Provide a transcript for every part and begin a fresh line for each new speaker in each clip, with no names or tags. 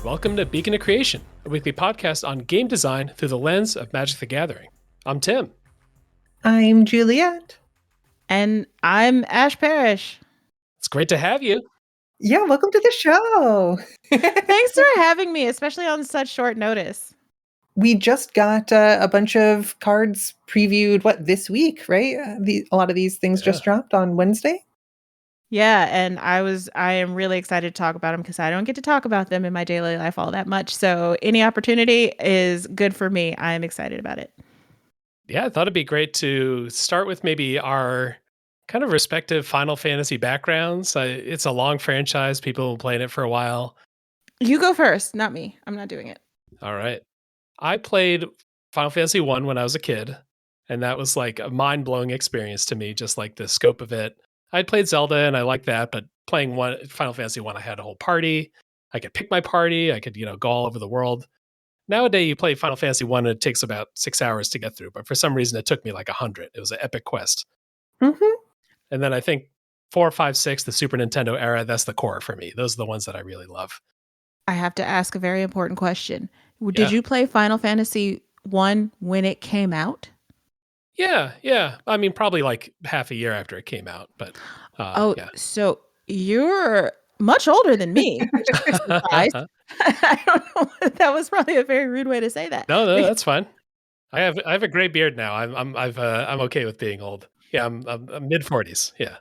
Welcome to Beacon of Creation, a weekly podcast on game design through the lens of Magic the Gathering. I'm Tim.
I'm Juliet.
And I'm Ash Parrish.
It's great to have you.
Yeah, welcome to the show.
Thanks for having me, especially on such short notice.
We just got a bunch of cards previewed, this week, right? A lot of these things just dropped on Wednesday.
Yeah, and I am really excited to talk about them because I don't get to talk about them in my daily life all that much. So any opportunity is good for me. I'm excited about it.
Yeah, I thought it'd be great to start with maybe our kind of respective Final Fantasy backgrounds. It's a long franchise. People have been playing it for a while.
You go first, not me. I'm not doing it.
All right. I played Final Fantasy 1 when I was a kid, and that was like a mind-blowing experience to me, just like the scope of it. I'd played Zelda and I liked that, but playing Final Fantasy 1, I had a whole party. I could pick my party. I could, go all over the world. Nowadays, you play Final Fantasy 1 and it takes about 6 hours to get through, but for some reason, it took me like 100. It was an epic quest.
Mm-hmm.
And then I think 4, 5, 6, the Super Nintendo era, that's the core for me. Those are the ones that I really love.
I have to ask a very important question. Did you play Final Fantasy 1 when it came out?
Yeah. I mean, probably like half a year after it came out, but yeah.
So you're much older than me, which is surprised. I don't know. That was probably a very rude way to say that.
No, that's fine. I have a gray beard now. I'm okay with being old. Yeah, I'm mid-40s. Yeah.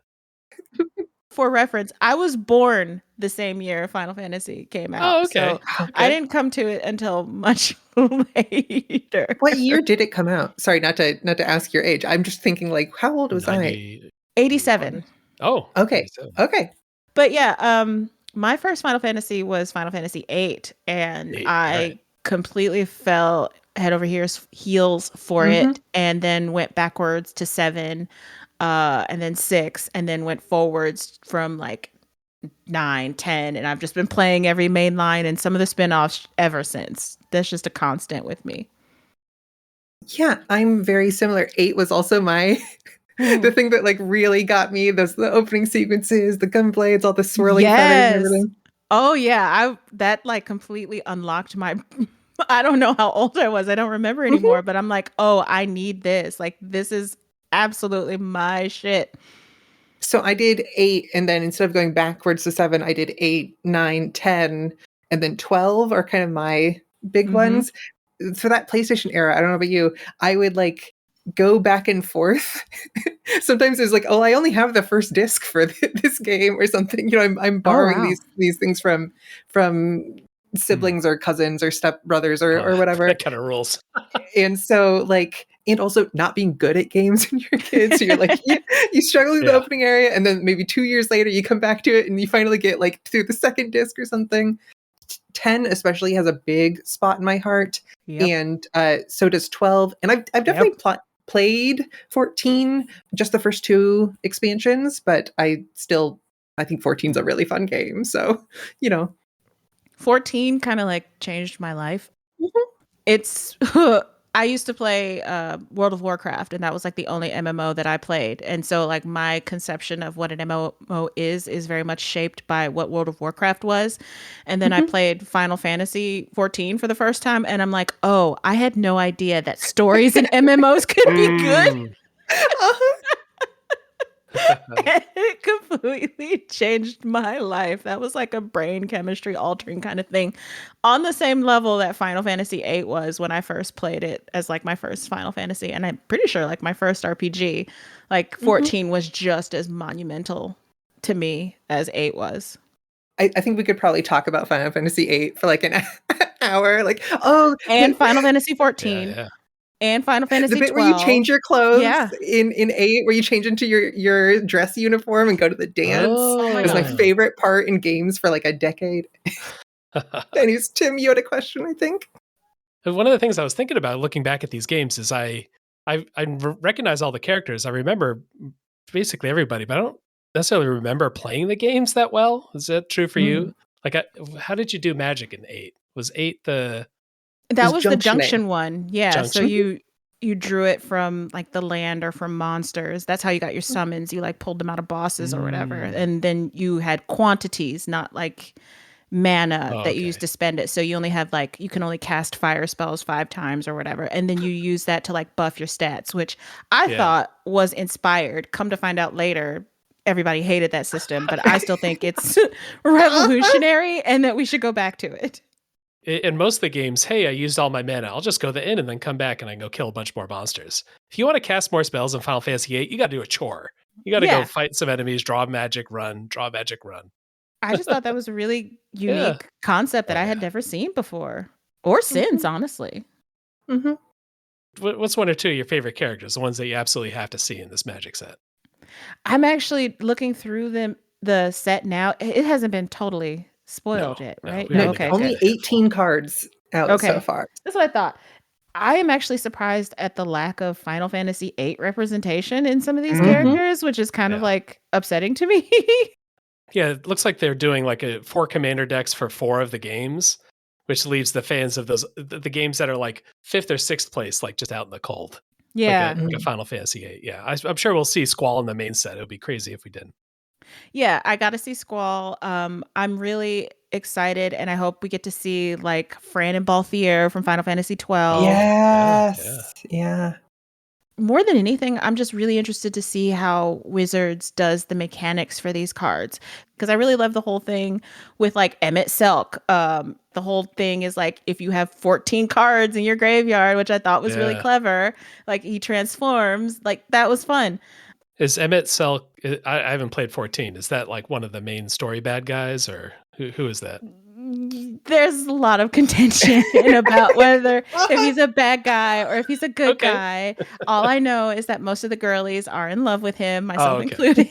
For reference, I was born the same year Final Fantasy came out.
Oh, okay.
So I didn't come to it until much later.
What year did it come out? Sorry, not to ask your age. I'm just thinking, like, how old was I?
87.
Oh,
okay.
87.
Okay.
But yeah, my first Final Fantasy was Final Fantasy 8, and I completely fell head over heels for it, and then went backwards to 7. And then 6, and then went forwards from like 9, 10, and I've just been playing every main line and some of the spin-offs ever since. That's just a constant with me.
Yeah, I'm very similar. 8 was also my the thing that like really got me. The opening sequences, the gunblades, all the swirling feathers and everything.
Oh yeah, that like completely unlocked my I don't know how old I was. I don't remember anymore, but I'm like, oh, I need this. Like, this is absolutely my shit.
So I did 8, and then instead of going backwards to 7, I did 8, 9, 10, and then 12 are kind of my big ones. For that PlayStation era, I don't know about you, I would like go back and forth. Sometimes it's like, oh, I only have the first disc for this game or something. I'm borrowing these things from siblings or cousins or stepbrothers or whatever.
That kind of rules.
And so like, and also not being good at games when you're kids. So you're like, you struggle with the opening area, and then maybe 2 years later you come back to it and you finally get like through the second disc or something. 10 especially has a big spot in my heart. And so does 12. And I've definitely played 14, just the first 2 expansions, but I think 14 is a really fun game. So,
14 kind of like changed my life. It's I used to play World of Warcraft, and that was like the only MMO that I played. And so like my conception of what an MMO is very much shaped by what World of Warcraft was. And then I played Final Fantasy 14 for the first time, and I'm like, oh, I had no idea that stories in MMOs could be good. And it completely changed my life. That was like a brain chemistry altering kind of thing, on the same level that Final Fantasy VIII was when I first played it as like my first Final Fantasy, and I'm pretty sure like my first RPG. Like 14 was just as monumental to me as 8 was.
I think we could probably talk about Final Fantasy VIII for like an hour. Like,
and Final Fantasy 14.
Yeah.
And Final Fantasy 12.
The bit where you change your clothes in 8, where you change into your dress uniform and go to the dance.
Oh
it was my favorite part in games for like a decade. Anyways, Tim, you had a question, I think?
One of the things I was thinking about looking back at these games is I recognize all the characters. I remember basically everybody, but I don't necessarily remember playing the games that well. Is that true for you? Like, how did you do Magic in 8? Was 8 the...
That was the Junction one. Yeah.
Junction?
So you drew it from like the land or from monsters. That's how you got your summons. You like pulled them out of bosses or whatever. And then you had quantities, not like mana
Oh,
that you use
okay.
to spend it. So you only have like, you can only cast fire spells 5 times or whatever. And then you use that to like buff your stats, which I
Yeah.
thought was inspired. Come to find out later, everybody hated that system, but I still think it's revolutionary and that we should go back to it.
In most of the games, hey, I used all my mana. I'll just go to the inn and then come back and I can go kill a bunch more monsters. If you want to cast more spells in Final Fantasy VIII, you got to do a chore. You got to go fight some enemies, draw magic, run, draw magic, run.
I just thought that was a really unique concept that I had never seen before or since, honestly.
Mm-hmm.
What's one or two of your favorite characters, the ones that you absolutely have to see in this Magic set?
I'm actually looking through the set now. It hasn't been totally spoiled yet, right?
No,
Okay.
Only 18 cards out so far.
That's what I thought. I am actually surprised at the lack of Final Fantasy VIII representation in some of these characters, which is kind of like upsetting to me.
Yeah, it looks like they're doing like 4 commander decks for 4 of the games, which leaves the fans of those the games that are like 5th or 6th place like just out in the cold.
Yeah.
Like a Final Fantasy VIII. Yeah, I'm sure we'll see Squall in the main set. It would be crazy if we didn't.
Yeah, I got to see Squall. I'm really excited, and I hope we get to see like Fran and Balthier from Final Fantasy 12.
Yes. Yeah.
More than anything, I'm just really interested to see how Wizards does the mechanics for these cards, because I really love the whole thing with like Emmett Selk. The whole thing is like if you have 14 cards in your graveyard, which I thought was really clever, like he transforms. Like that was fun.
Is Emmett Selk? I haven't played 14. Is that like one of the main story bad guys, or who is that?
There's a lot of contention about whether if he's a bad guy or if he's a good guy. All I know is that most of the girlies are in love with him, myself included.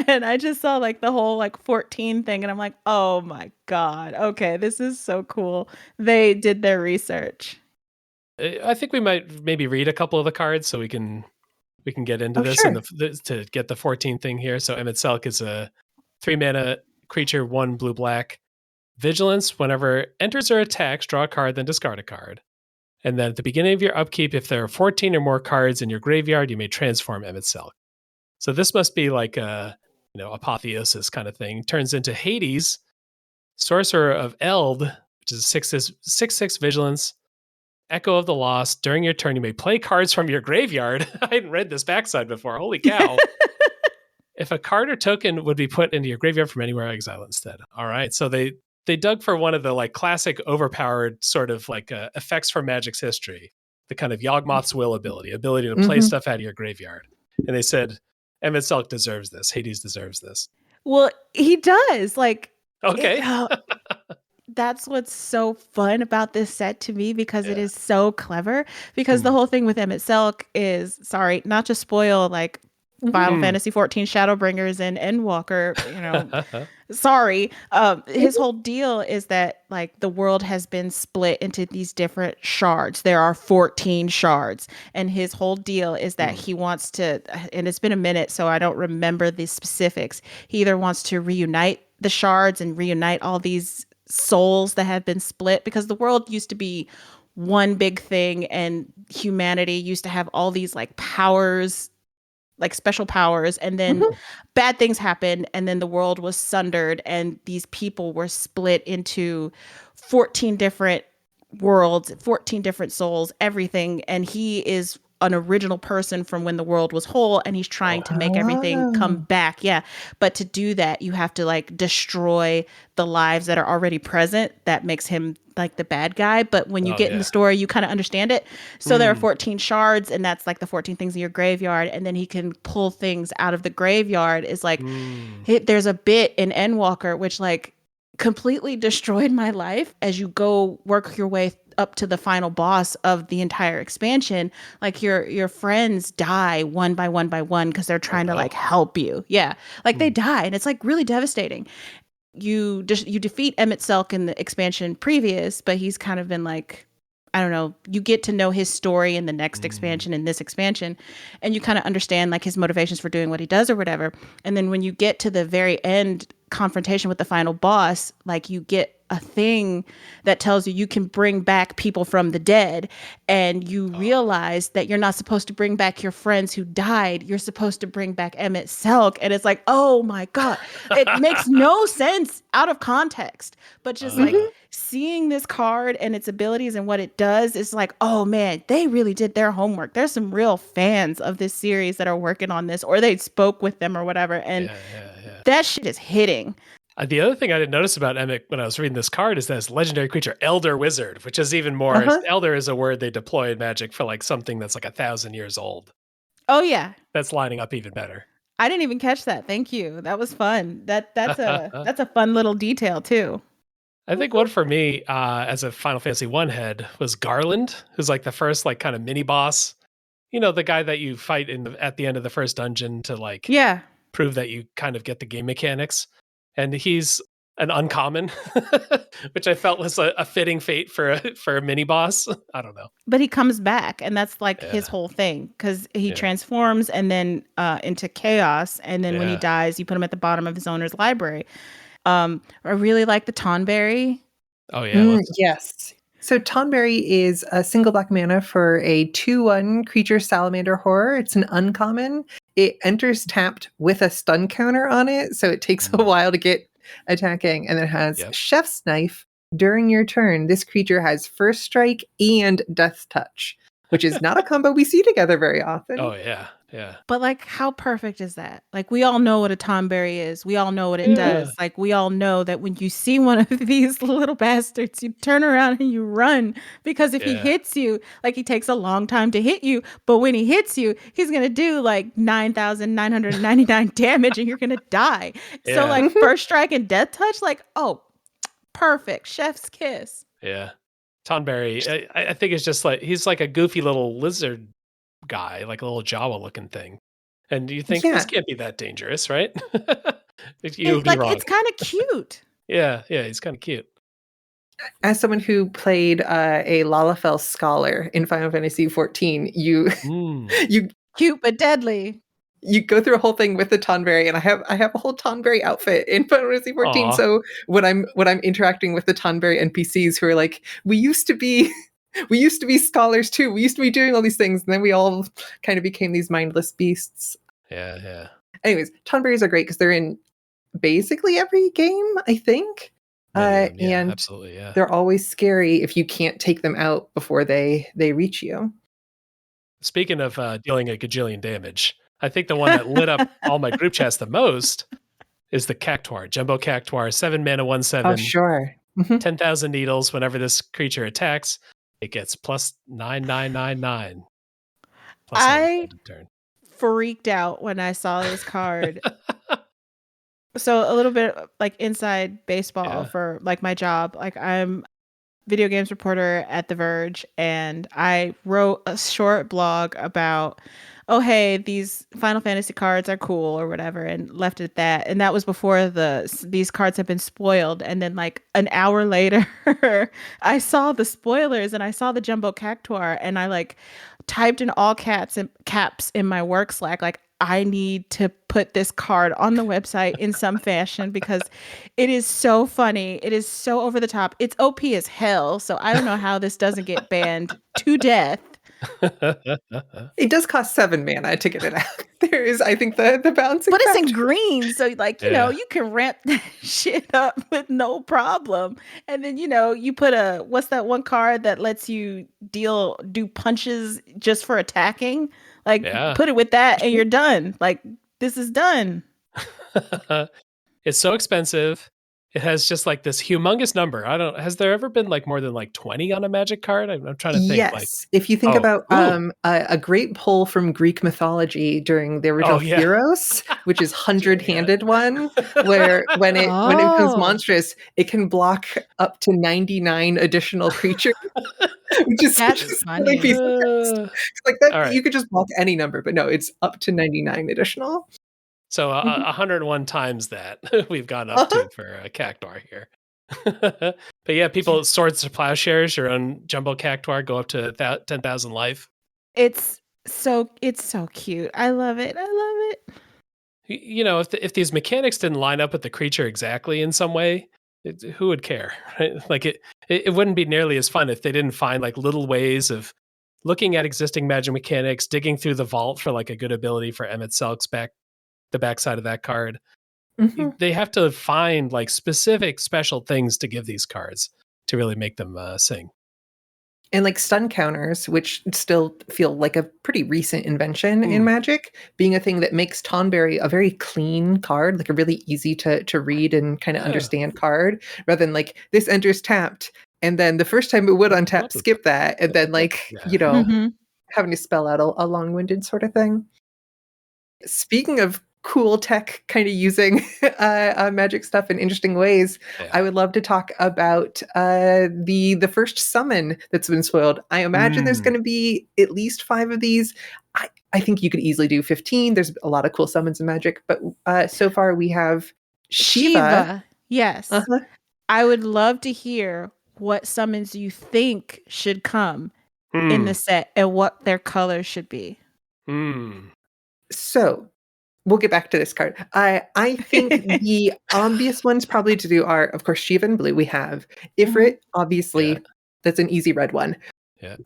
And I just saw like the whole like 14 thing and I'm like, oh my God. Okay, this is so cool. They did their research.
I think we might maybe read a couple of the cards so we can get into this and to get the 14 thing here. So Emmett Selk is a 3 mana creature, 1 blue-black. Vigilance, whenever enters or attacks, draw a card, then discard a card. And then at the beginning of your upkeep, if there are 14 or more cards in your graveyard, you may transform Emmett Selk. So this must be like a apotheosis kind of thing. Turns into Hades, Sorcerer of Eld, which is 6/6 Vigilance. Echo of the Lost. During your turn, you may play cards from your graveyard. I hadn't read this backside before. Holy cow. If a card or token would be put into your graveyard from anywhere, exile instead. All right. So they dug for one of the like classic overpowered sort of like effects from Magic's history, the kind of Yawgmoth's Will ability to play stuff out of your graveyard. And they said, Emmett Selk deserves this. Hades deserves this.
Well, he does. Like,
okay.
That's what's so fun about this set to me, because it is so clever. Because the whole thing with Emmett Selk is, sorry, not to spoil like Final Fantasy 14 Shadowbringers and Endwalker, sorry. His whole deal is that like the world has been split into these different shards. There are 14 shards. And his whole deal is that he wants to, and it's been a minute, so I don't remember the specifics. He either wants to reunite the shards and reunite all these souls that have been split, because the world used to be one big thing and humanity used to have all these like powers, like special powers, and then bad things happened and then the world was sundered and these people were split into 14 different worlds, 14 different souls, everything. And he is an original person from when the world was whole, and he's trying to make everything come back. Yeah. But to do that, you have to like destroy the lives that are already present. That makes him like the bad guy. But when you get in the story, you kind of understand it. So there are 14 shards, and that's like the 14 things in your graveyard. And then he can pull things out of the graveyard. Is like, there's a bit in Endwalker, which like completely destroyed my life. As you go work your way up to the final boss of the entire expansion, like your friends die one by one by one because they're trying to like help you. Yeah, like they die, and it's like really devastating. You defeat Emmett Selk in the expansion previous, but he's kind of been like, I don't know, you get to know his story in the next expansion, in this expansion, and you kind of understand like his motivations for doing what he does or whatever. And then when you get to the very end confrontation with the final boss, like you get a thing that tells you can bring back people from the dead, and you realize that you're not supposed to bring back your friends who died. You're supposed to bring back Emmett Selk, and it's like, oh my god, it makes no sense out of context. But just like seeing this card and its abilities and what it does is like, oh man, they really did their homework. There's some real fans of this series that are working on this, or they spoke with them or whatever, and that shit is hitting.
The other thing I didn't notice about Emmett when I was reading this card is that his legendary creature, Elder Wizard, which is even more. Elder is a word they deploy in Magic for like something that's like 1,000 years old.
Oh yeah,
that's lining up even better.
I didn't even catch that. Thank you. That was fun. That's a fun little detail too.
I think one for me as a Final Fantasy 1 head was Garland, who's like the first like kind of mini boss. You know, the guy that you fight at the end of the first dungeon to like prove that you kind of get the game mechanics. And he's an uncommon, which I felt was a fitting fate for a mini boss. I don't know.
But he comes back, and that's like his whole thing, because he transforms and then into chaos. And then when he dies, you put him at the bottom of his owner's library. I really like the Tonberry.
Oh, yeah.
Yes. So Tonberry is a single black mana for a 2/1 creature salamander horror. It's an uncommon. It enters tapped with a stun counter on it, so it takes a while to get attacking. And it has Chef's Knife. During your turn, this creature has First Strike and Death Touch, which is not a combo we see together very often.
Oh, yeah. Yeah.
But like, how perfect is that? Like, we all know what a Tonberry is. We all know what it does. Like, we all know that when you see one of these little bastards, you turn around and you run, because if he hits you, like, he takes a long time to hit you, but when he hits you, he's going to do like 9,999 damage and you're going to die. So like First Strike and Death Touch, like, oh, perfect. Chef's kiss.
Yeah. Tonberry, I think it's just like, he's like a goofy little lizard guy, like a little Jawa looking thing, and you think this can't be that dangerous, right? You'd be wrong.
It's kind of cute.
yeah, he's kind of cute.
As someone who played a Lalafell scholar in Final Fantasy 14, you
cute but deadly.
You go through a whole thing with the Tonberry, and I have a whole Tonberry outfit in Final Fantasy 14. So when I'm interacting with the Tonberry NPCs who are like, we used to be scholars too. We used to be doing all these things, and then we all kind of became these mindless beasts.
Yeah.
Anyways, Tonberries are great because they're in basically every game, I think. And
absolutely,
they're always scary if you can't take them out before they reach you.
Speaking of dealing a gajillion damage, I think the one that lit up all my group chats the most is the Cactuar, Jumbo Cactuar, 7 mana, 1/7.
Oh, sure.
10,000 needles. Whenever this creature attacks, it gets plus 9,999.
I freaked out when I saw this card. So a little bit like inside baseball for like my job. Like, I'm video games reporter at The Verge, and I wrote a short blog about, oh hey, these Final Fantasy cards are cool or whatever, and left it at that. And that was before these cards had been spoiled. And then like an hour later, I saw the spoilers and I saw the Jumbo Cactuar, and I like typed in all caps in my work Slack, like, I need to put this card on the website in some fashion, because it is so funny. It is so over the top. It's OP as hell. So I don't know how this doesn't get banned to death.
It does cost 7 mana to get it out. There is, I think, the balancing
But
factor.
It's in green, so like, you know, you can ramp that shit up with no problem. And then, you know, you put what's that one card that lets you do punches just for attacking? Like, put it with that and you're done. Like, this is done.
It's so expensive. It has just like this humongous number. Has there ever been like more than like 20 on a Magic card? I'm trying to think.
Yes.
Like,
if you think about a great pull from Greek mythology during the original Heroes, which is 100-handed one, where when it becomes monstrous, it can block up to 99 additional creatures. Which is funny. Like that, you could just block any number, but no, it's up to 99 additional.
So 101 times that we've gone up to for a Cactuar here. But yeah, people, Swords to Plowshares, your own Jumbo Cactuar, go up to 10,000 life.
It's so cute. I love it.
if these mechanics didn't line up with the creature exactly in some way, who would care? Right? Like it wouldn't be nearly as fun if they didn't find like little ways of looking at existing magic mechanics, digging through the vault for like a good ability for Emmett Selk's the backside of that card.
Mhm.
They have to find like specific special things to give these cards to really make them sing.
And like stun counters, which still feel like a pretty recent invention in Magic, being a thing that makes Tonberry a very clean card, like a really easy to read and kind of understand card, rather than like this enters tapped, and then the first time it would untap, skip that, and then like having to spell out a long-winded sort of thing. Speaking of cool tech kind of using magic stuff in interesting ways, I would love to talk about the first summon that's been spoiled. I imagine there's going to be at least 5 of these. I think you could easily do 15. There's a lot of cool summons in Magic, but so far we have Shiva.
Yes. I would love to hear what summons you think should come in the set and what their colors should be.
So we'll get back to this card. I think the obvious ones probably to do are, of course, Shiva in blue. We have Ifrit, obviously. That's an easy red one.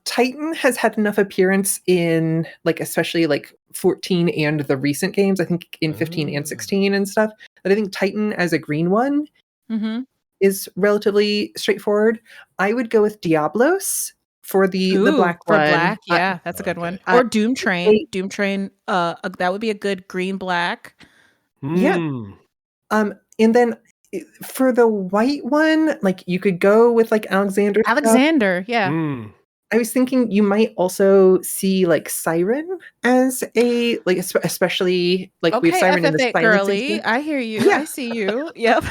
Titan has had enough appearance in, like, especially like 14 and the recent games. I think in 15 and 16 and stuff. But I think Titan as a green one is relatively straightforward. I would go with Diablos. For the black one.
For black, yeah, that's a good one. Or Doom Train. Doom Train, that would be a good green-black.
Yeah. And then for the white one, like you could go with like Alexander.
Yeah.
I was thinking you might also see like Siren as a, like, especially like we have Siren in the
FFA girly. I hear you. Yeah. I see you. Yep.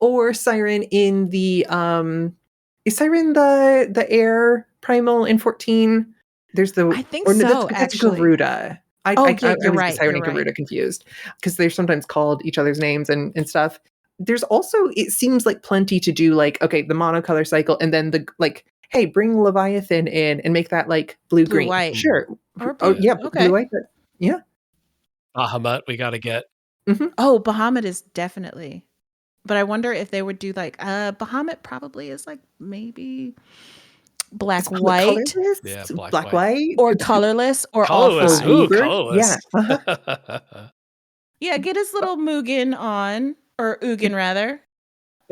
Or Siren in the is Siren the air primal in 14? There's the
I think so.
That's Garuda. I
you're
always
right.
get Siren and Garuda confused because they're sometimes called each other's names and stuff. There's also, it seems like plenty to do, like, okay, the monocolor cycle, and then the like, hey, bring Leviathan in and make that like blue green.
White.
Sure. Blue white. But yeah.
Bahamut, we got to get.
Oh, Bahamut is definitely. But I wonder if they would do like Bahamut probably is like maybe black white.
Yeah,
black white.
Or colorless or
colorless.
all
Colorless.
Yeah.
Yeah, get his little Mugen on, or Ugin rather.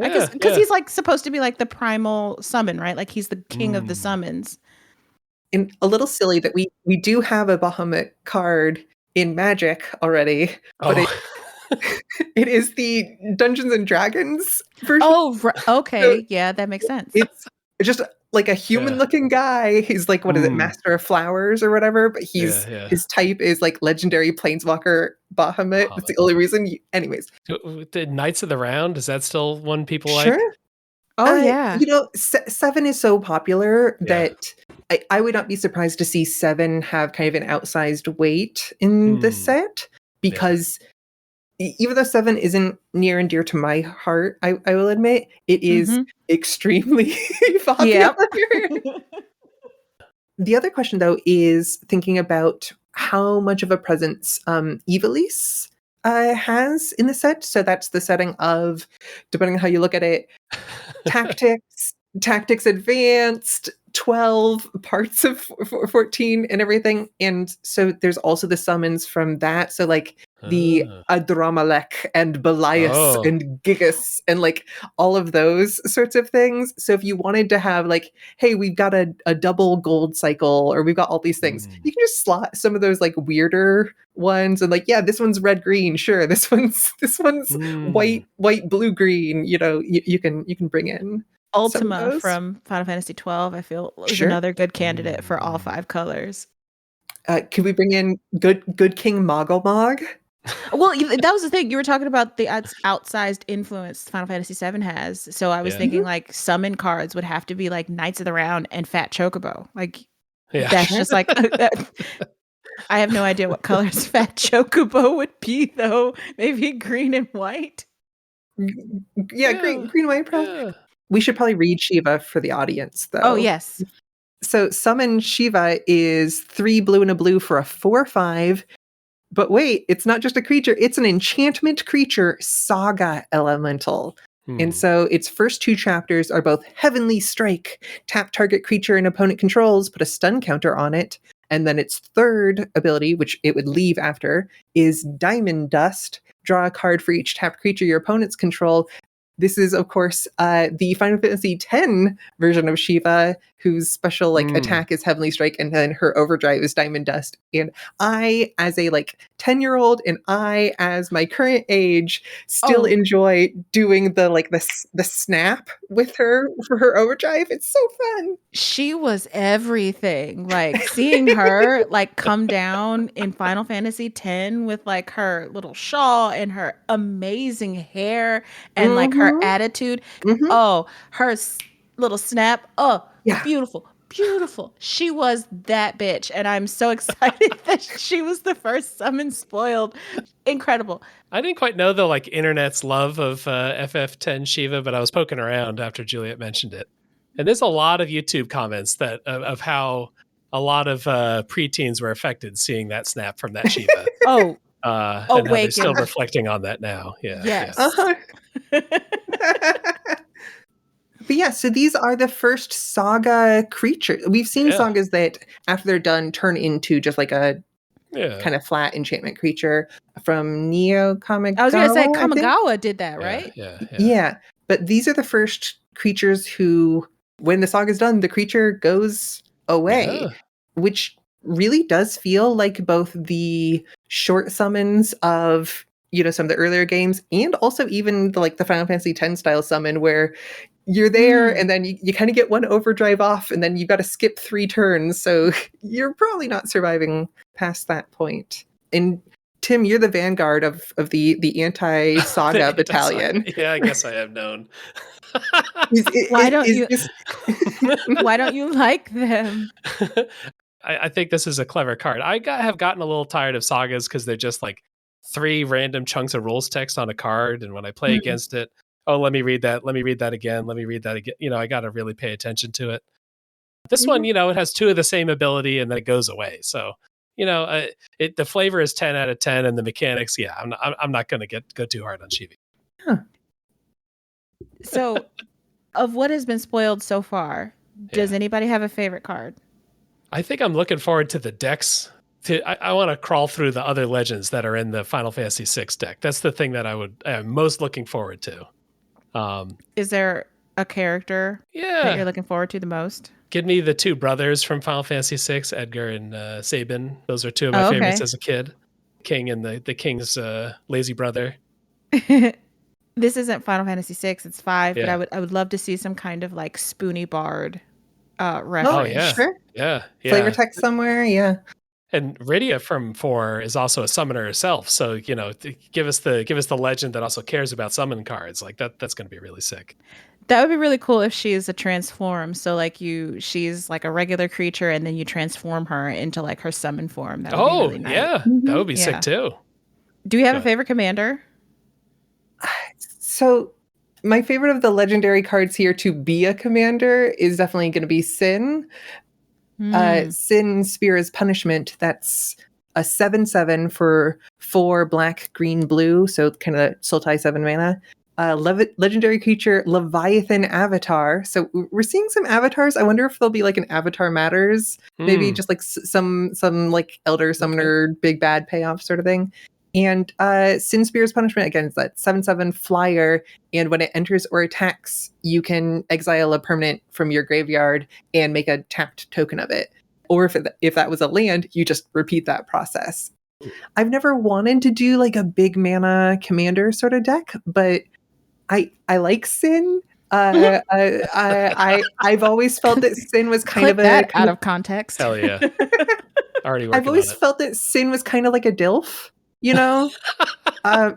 I guess because he's like supposed to be like the primal summon, right? Like he's the king of the summons.
And a little silly that we do have a Bahamut card in Magic already, but it is the Dungeons and Dragons version.
Oh, okay. So yeah, that makes sense.
It's just like a human-looking guy. He's like, what is it, Master of Flowers or whatever? But his type is like Legendary Planeswalker Bahamut. That's the only reason. Anyways,
the Knights of the Round, is that still one people
like?
Oh yeah.
7 is so popular that I would not be surprised to see 7 have kind of an outsized weight in the set, because even though 7 isn't near and dear to my heart, I will admit, it is extremely popular. The other question, though, is thinking about how much of a presence Ivalice has in the set. So that's the setting of, depending on how you look at it, tactics advanced, 12 parts of 14 and everything. And so there's also the summons from that. So like the Adramalek and Belias and Gigas and like all of those sorts of things. So if you wanted to have like, hey, we've got a double gold cycle, or we've got all these things, you can just slot some of those like weirder ones and like, yeah, this one's red green, sure, this one's white blue green, you can bring in
Ultima from Final Fantasy 12, I feel, is another good candidate for all 5 colors.
Could we bring in good King Moggle?
Well, that was the thing. You were talking about the outsized influence Final Fantasy 7 has. So I was thinking like summon cards would have to be like Knights of the Round and Fat Chocobo. Like that's just like I have no idea what colors Fat Chocobo would be, though. Maybe green and white.
Green, white, probably. We should probably read Shiva for the audience, though.
Oh, yes.
So Summon Shiva is 3 blue and a blue for a 4/5. But wait, it's not just a creature, it's an enchantment creature, Saga Elemental. And so its first 2 chapters are both Heavenly Strike, tap target creature and opponent controls, put a stun counter on it. And then its third ability, which it would leave after, is Diamond Dust. Draw a card for each tapped creature your opponents control. This is, of course, the Final Fantasy X version of Shiva, whose special attack is Heavenly Strike, and then her overdrive is Diamond Dust. And I, as a 10-year-old, and I, as my current age, still enjoy doing the snap with her for her overdrive. It's so fun.
She was everything. Seeing her come down in Final Fantasy X with her little shawl and her amazing hair and her attitude. Oh, her little snap. Oh, yeah. Beautiful. She was that bitch. And I'm so excited that she was the first summon spoiled. Incredible.
I didn't quite know the internet's love of FF10 Shiva, but I was poking around after Juliet mentioned it. And there's a lot of YouTube comments that of how a lot of preteens were affected seeing that snap from that Shiva. And how they're still reflecting on that now. Yeah.
Yes.
Yeah.
But yeah, so these are the first Saga creatures. We've seen Sagas that, after they're done, turn into just a kind of flat enchantment creature from Neo Kamigawa.
I was going to say Kamigawa did that, right?
Yeah. But these are the first creatures who, when the Saga's done, the creature goes away, which really does feel like both the short summons of some of the earlier games, and also even the Final Fantasy X style summon where you're there and then you kind of get one overdrive off and then you've got to skip 3 turns. So you're probably not surviving past that point. And Tim, you're the vanguard of the anti-Saga battalion.
Yeah, I guess I have known.
Why don't you like them?
I think this is a clever card. I have gotten a little tired of Sagas because they're just 3 random chunks of rules text on a card. And when I play against it, let me read that. Let me read that again. Let me read that again. I got to really pay attention to it. This one, it has 2 of the same ability and then it goes away. So, the flavor is 10 out of 10 and the mechanics. Yeah, I'm not going to go too hard on Shiva.
Huh.
So, of what has been spoiled so far, does anybody have a favorite card?
I think I'm looking forward to the decks. I want to crawl through the other legends that are in the Final Fantasy VI deck. That's the thing that I'm most looking forward to.
Is there a character that you're looking forward to the most?
Give me the 2 brothers from Final Fantasy VI, Edgar and Sabin. Those are 2 of my favorites as a kid. King and the King's lazy brother.
This isn't Final Fantasy VI, it's 5, but I would love to see some kind of Spoony Bard reference.
Oh, yeah. Sure.
Yeah.
Flavor text somewhere, yeah.
And Rydia from 4 is also a summoner herself, so give us the legend that also cares about summon cards. That's going to be really sick.
That would be really cool if she is a transform. So she's a regular creature, and then you transform her into her summon form. That would be really nice.
Yeah, that would be sick too.
Do you have a favorite commander?
So my favorite of the legendary cards here to be a commander is definitely going to be Sin. Sin Spear's Punishment. That's a 7/7 for 4 black, green, blue. So kind of Sultai 7 mana. Legendary creature Leviathan Avatar. So we're seeing some avatars. I wonder if there'll be an Avatar Matters, maybe just some Elder Summoner big bad payoff sort of thing. And Sin Spear's Punishment, again, is that 7/7 flyer, and when it enters or attacks, you can exile a permanent from your graveyard and make a tapped token of it. Or if that was a land, you just repeat that process. I've never wanted to do a big mana commander sort of deck, but I like Sin. I've always felt that Sin was kind of
out of context.
Hell yeah! Already working
I've always felt that Sin was kind of like a DILF.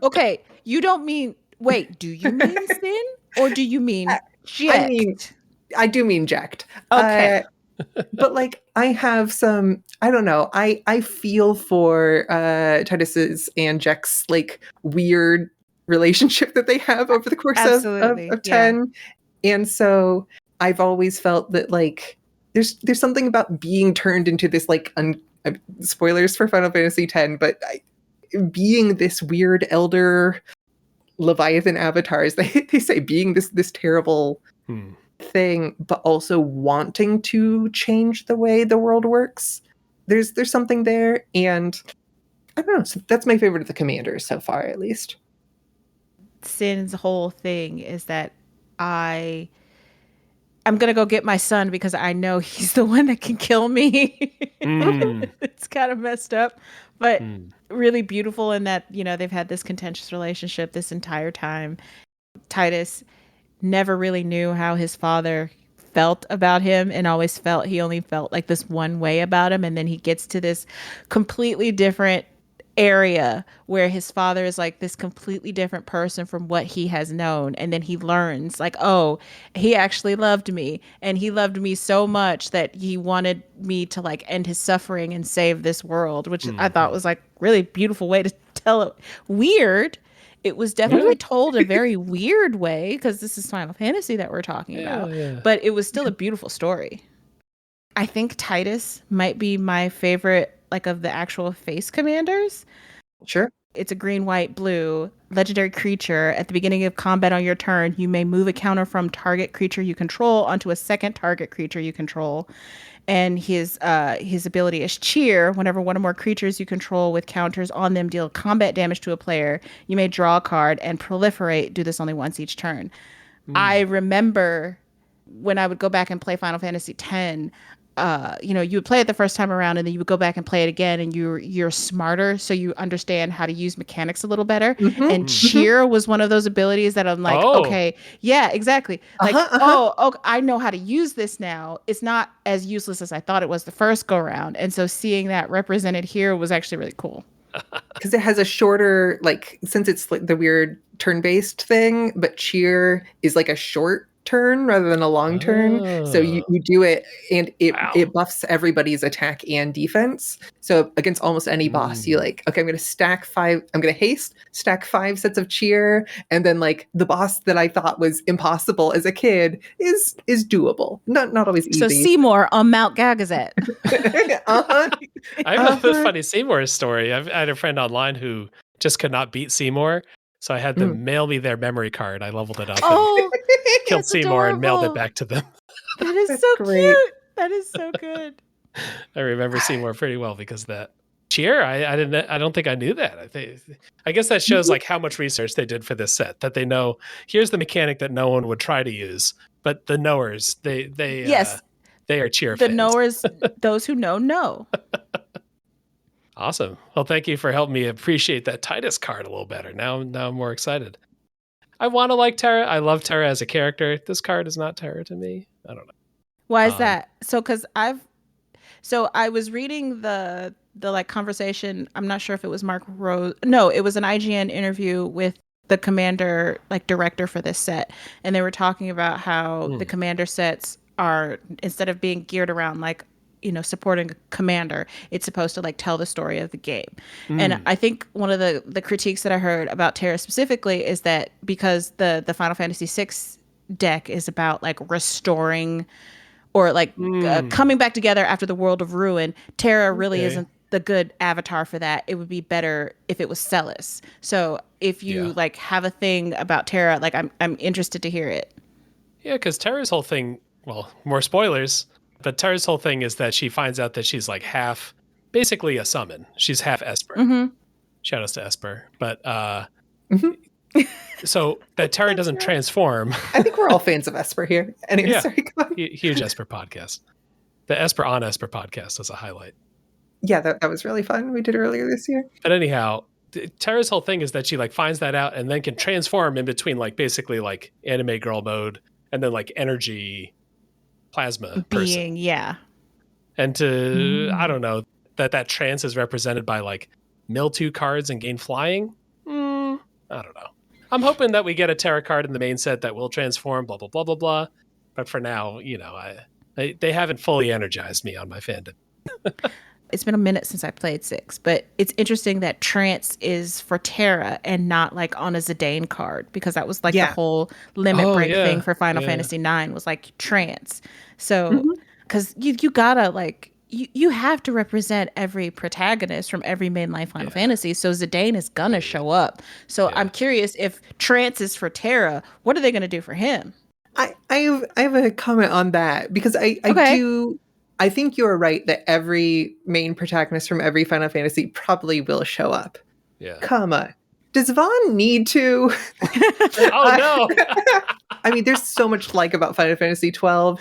Okay, you don't mean... Wait, do you mean Sin? Or do you mean jacked?
I do mean jacked.
Okay.
But I have some... I don't know. I feel for Titus's and Jack's weird relationship that they have over the course of 10. And so I've always felt that there's something about being turned into this spoilers for Final Fantasy X, but being this weird elder Leviathan avatars. They say being this terrible thing, but also wanting to change the way the world works. There's something there, and I don't know. So that's my favorite of the commanders so far, at least.
Sin's whole thing is that I'm gonna go get my son because I know he's the one that can kill me. It's kind of messed up, but really beautiful in that, you know, they've had this contentious relationship this entire time. Titus never really knew how his father felt about him and always felt he only felt like this one way about him. And then he gets to this completely different area where his father is like this completely different person from what he has known, and then he learns like, oh, he actually loved me, and he loved me so much that he wanted me to like end his suffering and save this world, which I thought was like really beautiful way to tell it. Weird. It was definitely told a very weird way because this is Final Fantasy that we're talking about, but it was still a beautiful story. I think Titus might be my favorite, like, of the actual face commanders.
Sure.
It's a green, white, blue legendary creature. At the beginning of combat on your turn, you may move a counter from target creature you control onto a second target creature you control. And his ability is Cheer. Whenever one or more creatures you control with counters on them deal combat damage to a player, you may draw a card and proliferate. Do this only once each turn. I remember when I would go back and play Final Fantasy X, you know, you would play it the first time around and then you would go back and play it again, and you're smarter, so you understand how to use mechanics a little better. And Cheer was one of those abilities that I'm like, okay, yeah, exactly. Like, oh, I know how to use this now. It's not as useless as I thought it was the first go round. And so seeing that represented here was actually really cool.
Because it has a shorter, like, since it's like the weird turn-based thing, but Cheer is like a short turn rather than a long turn. So you do it, and it buffs everybody's attack and defense. So against almost any boss, you like, okay, I'm going to haste, stack 5 sets of Cheer, and then like the boss that I thought was impossible as a kid is doable. Not always easy.
So Seymour on Mount Gagazet.
I have a funny Seymour story. I had a friend online who just could not beat Seymour. So I had them mail me their memory card. I leveled it up and killed Seymour and mailed it back to them.
That is so cute. That is so good.
I remember Seymour pretty well because of that. Cheer, I don't think I knew that. I guess that shows like how much research they did for this set, that they know here's the mechanic that no one would try to use, but the knowers, they are Cheer fans.
The knowers, those who know.
Awesome. Well, thank you for helping me appreciate that Titus card a little better. Now I'm more excited. I want to like Terra. I love Terra as a character. This card is not Terra to me. I don't know.
Why is that? So, because I was reading the like conversation. I'm not sure if it was Mark Rose. No, it was an IGN interview with the commander, like director for this set. And they were talking about how the commander sets are, instead of being geared around like, you know, supporting a commander, it's supposed to like tell the story of the game. And I think one of the critiques that I heard about Terra specifically is that because the Final Fantasy VI deck is about like restoring or like coming back together after the world of ruin, Terra really isn't the good avatar for that. It would be better if it was Celis. So if you like have a thing about Terra, like I'm interested to hear it.
Yeah, because Terra's whole thing, well, more spoilers, but Terra's whole thing is that she finds out that she's like half, basically a summon. She's half Esper. Shoutouts to Esper. But so that Terra doesn't transform.
I think we're all fans of Esper here. Anyway, sorry, go on.
Huge Esper podcast. The Esper on Esper podcast is a highlight.
Yeah, that was really fun. We did earlier this year.
But anyhow, Terra's whole thing is that she like finds that out and then can transform in between like basically like anime girl mode and then like energy plasma
being
person. And to I don't know, that trance is represented by like mill 2 cards and gain flying. I don't know. I'm hoping that we get a Terra card in the main set that will transform, blah blah blah blah blah. But for now, you know, they haven't fully energized me on my fandom.
It's been a minute since I played 6, but it's interesting that trance is for Terra and not like on a Zidane card, because that was like the whole limit break thing for Final Fantasy 9 was like trance. So because you gotta like you have to represent every protagonist from every mainline Final Fantasy. So Zidane is gonna show up. So I'm curious if Trance is for Terra, what are they gonna do for him?
I have a comment on that because I think you're right that every main protagonist from every Final Fantasy probably will show up.
Yeah.
Does Vaughn need to?
Oh no!
I mean, there's so much to like about Final Fantasy 12.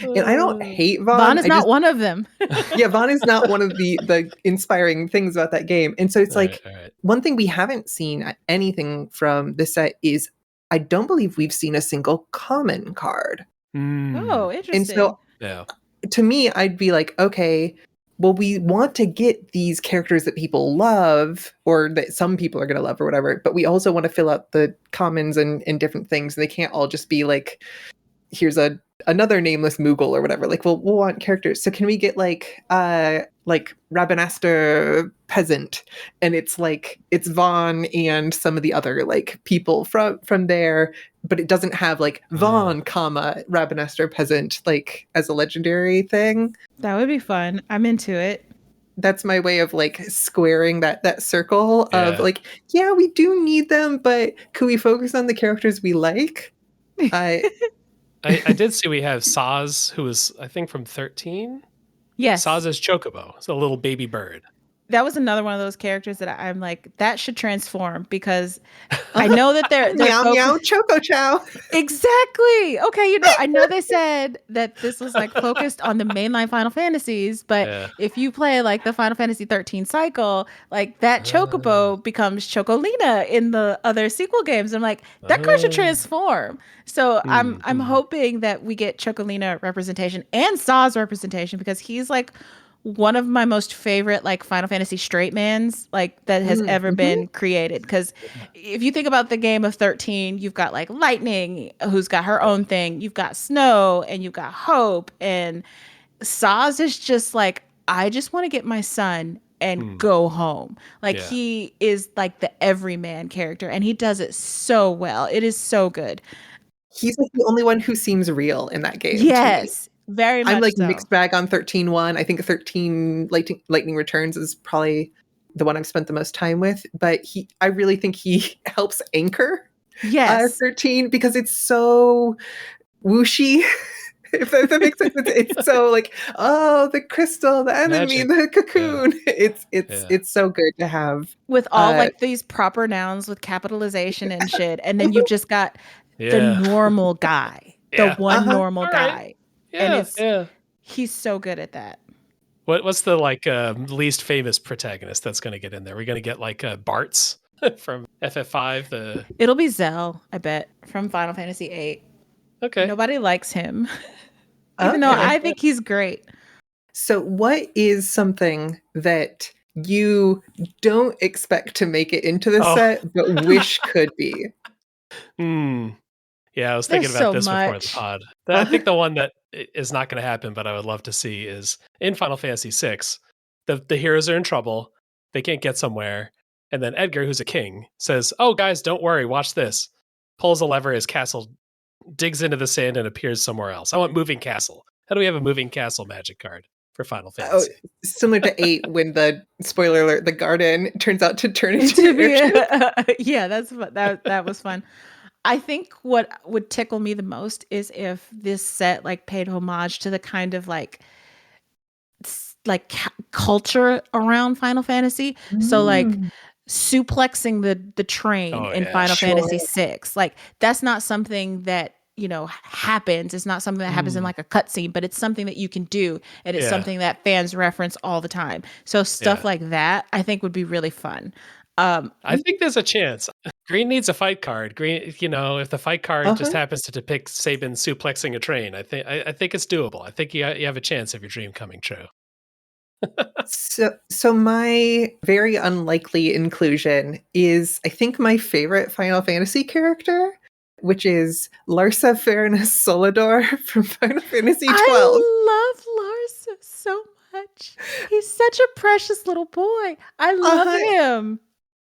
And I don't hate Vaughn.
Vaughn is not one of them.
Yeah, Vaughn is not one of the inspiring things about that game. And so it's one thing we haven't seen anything from this set is I don't believe we've seen a single common card.
Oh, interesting.
And so to me, I'd be like, okay, well, we want to get these characters that people love or that some people are going to love or whatever, but we also want to fill out the commons and different things. And they can't all just be like, here's another nameless Moogle or whatever. Like, we'll want characters. So can we get like Rabanastre peasant, and it's Vaughn and some of the other like people from there, but it doesn't have like Vaughn, Rabanastre peasant like as a legendary thing.
That would be fun. I'm into it.
That's my way of like squaring that circle of like, yeah, we do need them, but could we focus on the characters we like?
I did see we have Saz, who was, I think, from 13.
Yes.
Saz is Chocobo. It's a little baby bird.
That was another one of those characters that I'm like, that should transform because I know that they're
meow meow Choco Chow.
Exactly. Okay, I know they said that this was like focused on the mainline Final Fantasies, but if you play like the Final Fantasy 13 cycle, like that Chocobo becomes Chocolina in the other sequel games. I'm like, that card should transform. So I'm hoping that we get Chocolina representation and Saz representation because he's like one of my most favorite like Final Fantasy straight mans like that has ever been created. Because if you think about the game of 13, you've got like Lightning, who's got her own thing. You've got Snow and you've got Hope. And Saz is just like, I just want to get my son and go home. Like he is like the everyman character and he does it so well. It is so good.
He's like the only one who seems real in that game.
Yes. Very much.
I'm like
so.
Mixed bag on 13-1. I think 13 Lightning Returns is probably the one I've spent the most time with. But I really think he helps anchor 13 because it's so whooshy. if that makes sense, it's so like, oh, the crystal, the enemy, the cocoon. It's so good to have
with all like these proper nouns with capitalization and shit, and then you've just got the normal guy, the one normal guy. Right. And he's so good at that.
What's the like least famous protagonist that's going to get in there? We're going to get like Bartz from FF5.
It'll be Zell, I bet, from Final Fantasy VIII.
Okay.
Nobody likes him, even though I think he's great.
So, what is something that you don't expect to make it into the set, but wish could be?
Yeah, I was thinking about this before the pod. I think the one that is not going to happen, but I would love to see is in Final Fantasy VI, the heroes are in trouble. They can't get somewhere. And then Edgar, who's a king, says, oh, guys, don't worry. Watch this. Pulls a lever, his castle digs into the sand and appears somewhere else. I want moving castle. How do we have a moving castle magic card for Final Fantasy?
Oh, similar to 8 when the, spoiler alert, the garden turns out to turn into an airship.
Yeah, that was fun. I think what would tickle me the most is if this set like paid homage to the kind of like culture around Final Fantasy. So like suplexing the train in Final Fantasy VI. Like that's not something that, happens. It's not something that happens in like a cutscene, but it's something that you can do. And it's something that fans reference all the time. So stuff like that, I think would be really fun.
I think there's a chance. Green needs a fight card. Green, if the fight card just happens to depict Sabin suplexing a train, I think it's doable. I think you have a chance of your dream coming true.
So my very unlikely inclusion is, I think, my favorite Final Fantasy character, which is Larsa Fairness Solidor from Final Fantasy 12.
I love Larsa so much. He's such a precious little boy. I love him.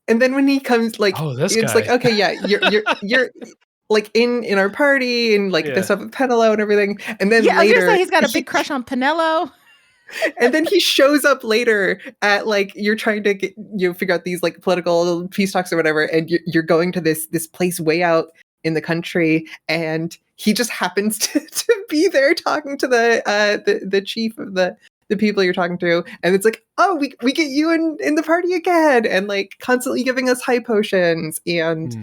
And then when he comes, like, it's
guy.
like, okay, yeah, you're like in our party and like the stuff with Penelo and everything. And then later,
I was gonna say he's got a big crush on Penelo.
And then he shows up later at like you're trying to get figure out these like political peace talks or whatever, and you're going to this place way out in the country, and he just happens to be there talking to the chief of the people you're talking to, and it's like, oh, we get you in the party again, and like constantly giving us high potions. And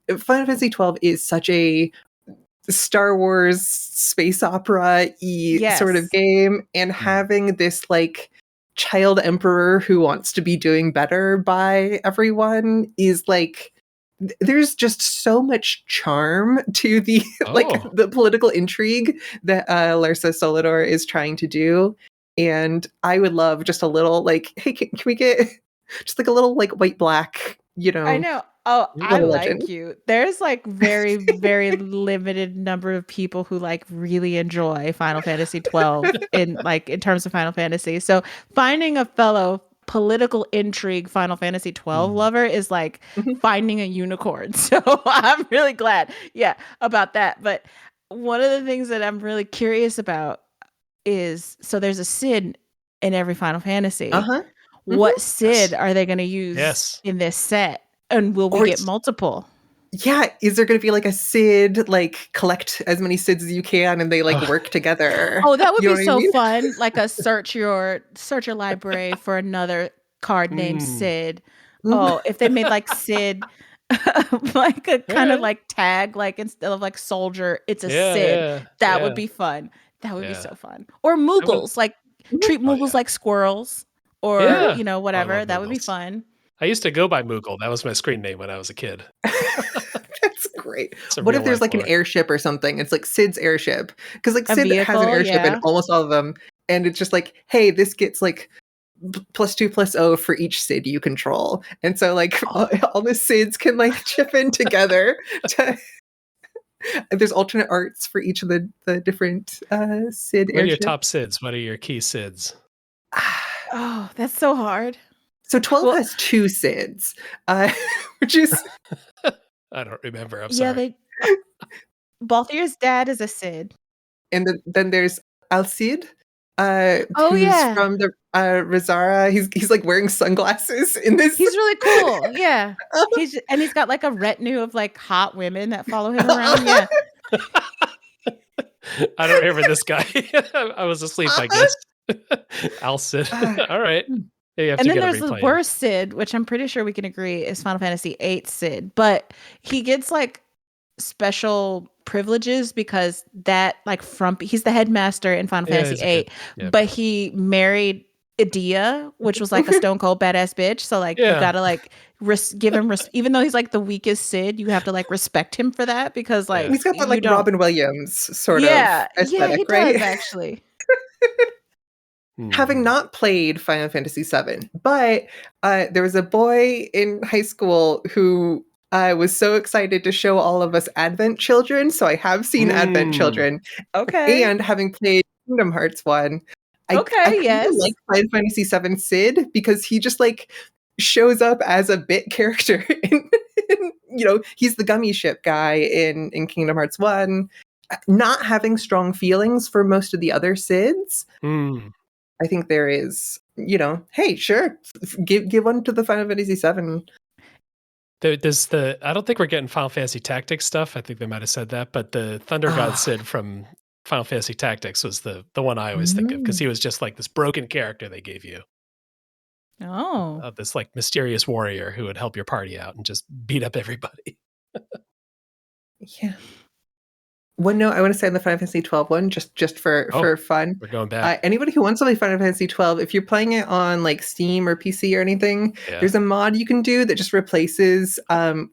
Final Fantasy 12 is such a Star Wars space opera-y sort of game, and having this like child emperor who wants to be doing better by everyone is like, there's just so much charm to the like the political intrigue that Larsa Solador is trying to do. And I would love just a little like, hey, can we get just like a little like white black,
I know. Oh, I
legend.
like you. There's like very, very limited number of people who like really enjoy Final Fantasy 12 in terms of Final Fantasy. So finding a fellow political intrigue Final Fantasy 12 lover is like finding a unicorn. So I'm really glad, about that. But one of the things that I'm really curious about is, so there's a Cid in every Final Fantasy. What Cid are they going to use in this set? And will we get multiple?
Yeah, is there going to be like a Cid, like collect as many Cids as you can, and they like work together?
Oh, that would be so fun! Like a search your library for another card named Cid. Oh, if they made like Cid, like a kind of like tag, like instead of like soldier, it's a Cid. That would be fun. That would be so fun. Or Moogles, like treat Moogles like squirrels, or whatever. That would be fun.
I used to go by Moogle. That was my screen name when I was a kid.
That's great. What if there's like an airship or something? It's like Cid's airship. Because like Cid has an airship in almost all of them. And it's just like, hey, this gets like +2/+0 for each Cid you control. And so like all the Cids can like chip in together. There's alternate arts for each of the different Cid airships.
What are your top Cids? What are your key Cids?
Oh, that's so hard.
So 12 has 2 Cids, which is...
I don't remember. I'm sorry.
Balthier's dad is a Cid.
And then there's Alcide, who's from the Rizara. He's like wearing sunglasses in this.
He's really cool. Yeah. He's got like a retinue of like hot women that follow him around. Yeah.
I don't remember this guy. I was asleep, I guess. Alcide. All right.
And then there's the worst Cid, which I'm pretty sure we can agree is Final Fantasy VIII Cid, but he gets like special privileges because that like he's the headmaster in Final Fantasy VIII, but he married Edea, which was like a stone cold badass bitch. So like you gotta like give him even though he's like the weakest Cid, you have to like respect him for that because like
he's got that like Robin Williams sort of aesthetic,
he
right?
does, actually.
Having not played Final Fantasy VII, but there was a boy in high school who was so excited to show all of us Advent Children. So I have seen Advent Children.
Okay.
And having played Kingdom Hearts 1, I like Final Fantasy VII Cid because he just like shows up as a bit character. He's the gummy ship guy in Kingdom Hearts 1, not having strong feelings for most of the other Cids. I think there is, hey, sure, give one to the Final Fantasy VII.
I don't think we're getting Final Fantasy Tactics stuff. I think they might have said that, but the Thunder God Cid from Final Fantasy Tactics was the one I always think of because he was just like this broken character they gave you. This like mysterious warrior who would help your party out and just beat up everybody.
Yeah. One note I want to say on the Final Fantasy 12 one, just for fun.
We're going back.
Anybody who wants to play Final Fantasy 12, if you're playing it on like Steam or PC or anything, there's a mod you can do that just replaces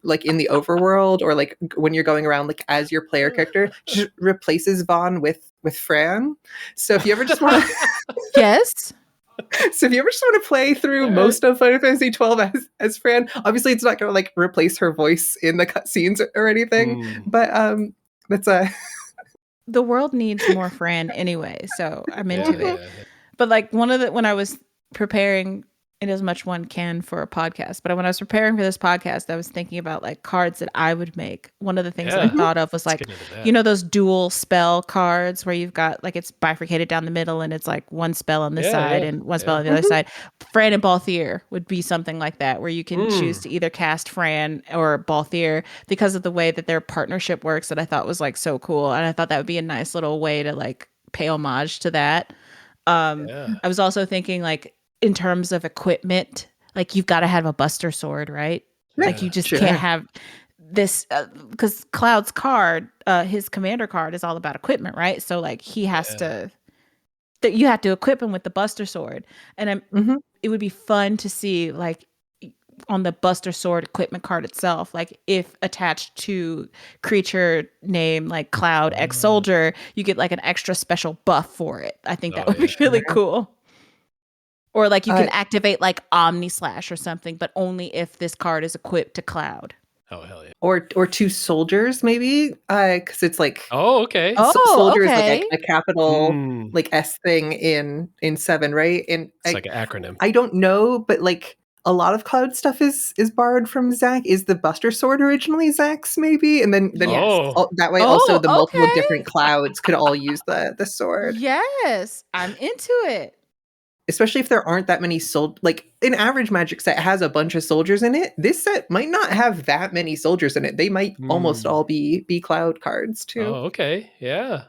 like in the overworld or like when you're going around like as your player character, just replaces Vaughn with Fran. So if you ever just want to
Yes.
So if you ever just want to play through most of Final Fantasy 12 as Fran, obviously it's not going to like replace her voice in the cutscenes or anything, but that's
the world needs more Fran anyway, so I'm into it. But like when I was preparing as much one can for a podcast. But when I was preparing for this podcast, I was thinking about like cards that I would make. One of the things that I thought of was like, those dual spell cards where you've got like it's bifurcated down the middle and it's like one spell on this side and one spell on the other side. Fran and Balthier would be something like that, where you can choose to either cast Fran or Balthier because of the way that their partnership works, that I thought was like so cool. And I thought that would be a nice little way to like pay homage to that. I was also thinking like, in terms of equipment, like you've got to have a Buster Sword, right? Like you just can't have this because Cloud's card, his commander card is all about equipment, right? So like he has to, that you have to equip him with the Buster Sword. And it would be fun to see like on the Buster Sword equipment card itself, like if attached to creature name like Cloud X Soldier, you get like an extra special buff for it. I think that would be really cool. Or like you can activate like Omni Slash or something, but only if this card is equipped to Cloud.
Oh, hell yeah.
Or two soldiers, maybe? Because it's like...
Oh, okay.
Soldier is like a capital like S thing in 7, right? And
it's like an acronym.
I don't know, but like a lot of Cloud stuff is borrowed from Zach. Is the Buster Sword originally Zach's, maybe? And then that way also the multiple different Clouds could all use the sword.
Yes, I'm into it.
Especially if there aren't that many like an average Magic set has a bunch of soldiers in it. This set might not have that many soldiers in it. They might almost all be Cloud cards too.
Oh, okay. Yeah.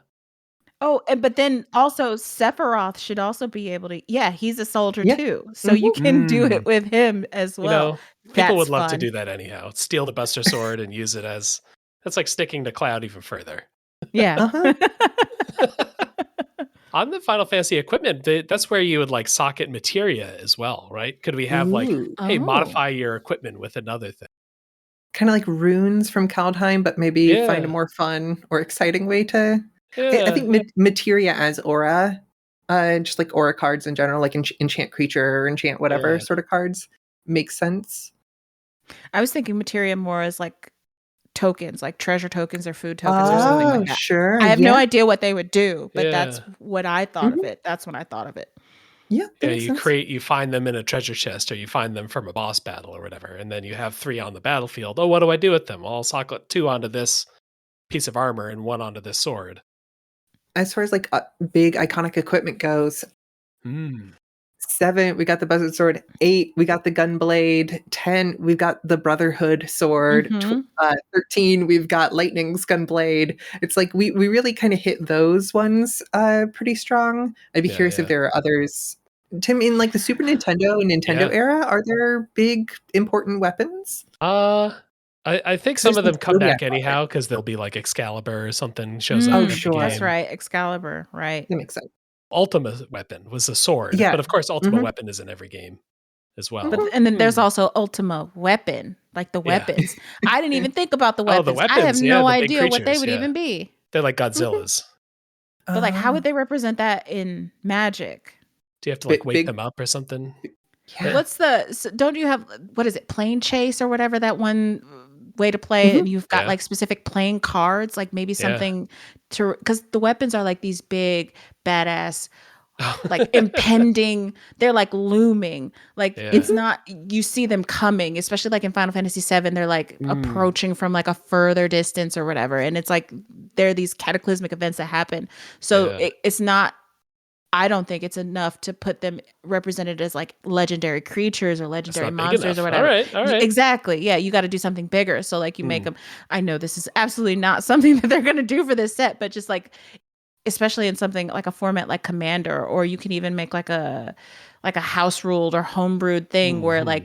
Oh, but then also Sephiroth should also be able to. Yeah, he's a soldier too, so you can do it with him as well.
People would love to do that anyhow. Steal the Buster Sword and use it as. That's like sticking to Cloud even further.
Yeah.
On the Final Fantasy equipment, that's where you would like socket materia as well, right? Could we have like, hey, modify your equipment with another thing?
Kind of like runes from Kaldheim, but maybe find a more fun or exciting way to... I think materia as aura, just like aura cards in general, like enchant creature or enchant whatever sort of cards, makes sense.
I was thinking materia more as like tokens, like treasure tokens or food tokens or something like that.
Sure.
I have no idea what they would do, but that's what I thought of it. That's when I thought of it.
Yeah.
You find them in a treasure chest, or you find them from a boss battle or whatever, and then you have 3 on the battlefield. Oh, what do I do with them? Well, I'll socket 2 onto this piece of armor and 1 onto this sword.
As far as like big iconic equipment goes, 7, we got the Buzzard Sword. 8, we got the Gunblade. 10, we've got the Brotherhood Sword. 13, we've got Lightning's Gunblade. It's like we really kind of hit those ones pretty strong. I'd be curious if there are others. Tim, in like the Super Nintendo and Nintendo era, are there big important weapons?
I think some of them come back anyhow because they'll be like Excalibur or something shows up.
Oh, sure.
That's right. Excalibur, right.
That makes sense.
Ultima weapon was a sword. But of course, Ultima weapon is in every game as well.
But, and then there's also Ultima weapon, like the weapons. I didn't even think about the weapons.
The weapons.
I have no idea what they would even be.
They're like Godzilla's.
But like, how would they represent that in Magic?
Do you have to like wake them up or something?
Yeah. Don't you have, what is it, Plane Chase or whatever, that one way to play it, and you've got like specific playing cards, like maybe something to, because the weapons are like these big badass like impending, they're like looming, like it's not, you see them coming, especially like in Final Fantasy 7, they're like approaching from like a further distance or whatever, and it's like there are these cataclysmic events that happen, so it's not, I don't think it's enough to put them represented as like legendary creatures or legendary monsters or whatever.
All right.
Exactly. Yeah, you got to do something bigger. So like you make them, I know this is absolutely not something that they're going to do for this set, but just like, especially in something like a format like Commander, or you can even make like a house ruled or homebrewed thing where like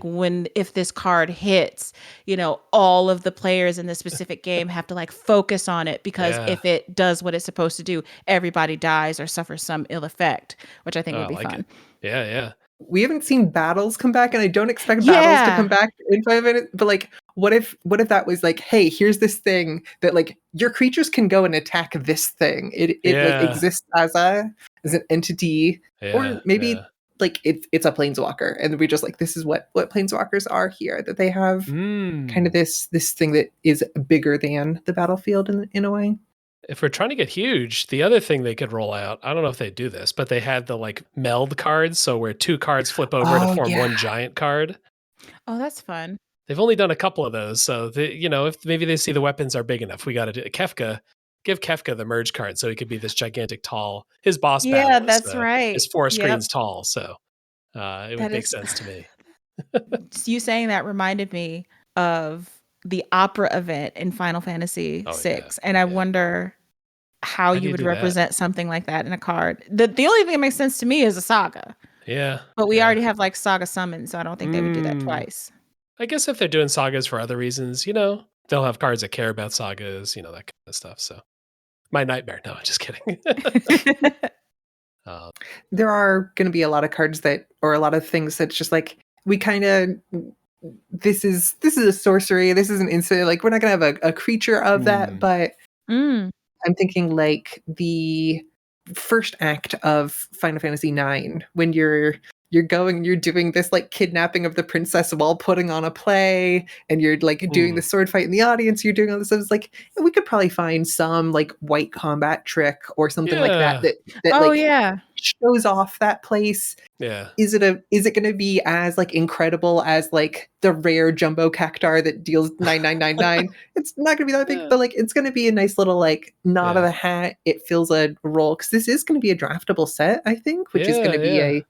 if this card hits, all of the players in this specific game have to like focus on it, because if it does what it's supposed to do, everybody dies or suffers some ill effect, which I think would be fun.
Yeah.
We haven't seen battles come back, and I don't expect battles to come back in 5 minutes. But like, what if that was like, hey, here's this thing that like your creatures can go and attack this thing. It like exists as an entity, or maybe like it's a planeswalker, and we just like, this is what planeswalkers are here, that they have kind of this thing that is bigger than the battlefield in a way.
if we're trying to get huge, the other thing they could roll out, I don't know if they do this, but they had the like meld cards, so where 2 cards flip over to
Oh,
form
yeah.
one giant card.
Oh, that's fun.
They've only done a couple of those, so if maybe they see the weapons are big enough, we got to do Kefka. Give Kefka the merge card so he could be this gigantic, tall. His boss
Yeah,
battle
that's right.
is 4
Yep.
screens tall, so it would make sense to me.
You saying that reminded me of the opera event in Final Fantasy VI, and I wonder how you would represent something like that in a card. The only thing that makes sense to me is a saga.
Yeah.
But we already have like saga summons, so I don't think they would do that twice.
I guess if they're doing sagas for other reasons, they'll have cards that care about sagas, that kind of stuff. So my nightmare. No, just kidding.
There are going to be a lot of cards or a lot of things that's just like, we kind of, this is a sorcery. This is an instant. Like, we're not going to have a creature of that, but I'm thinking like the first act of Final Fantasy IX, when you're going and you're doing this like kidnapping of the princess while putting on a play, and you're like doing the sword fight in the audience, you're doing all this stuff. It's like, we could probably find some like white combat trick or something like that shows off that place.
Yeah.
Is it going to be as like incredible as like the rare jumbo cactar that deals 9999? It's not going to be that big, but like it's going to be a nice little like nod of the hat. It fills a role because this is going to be a draftable set, I think, which is going to be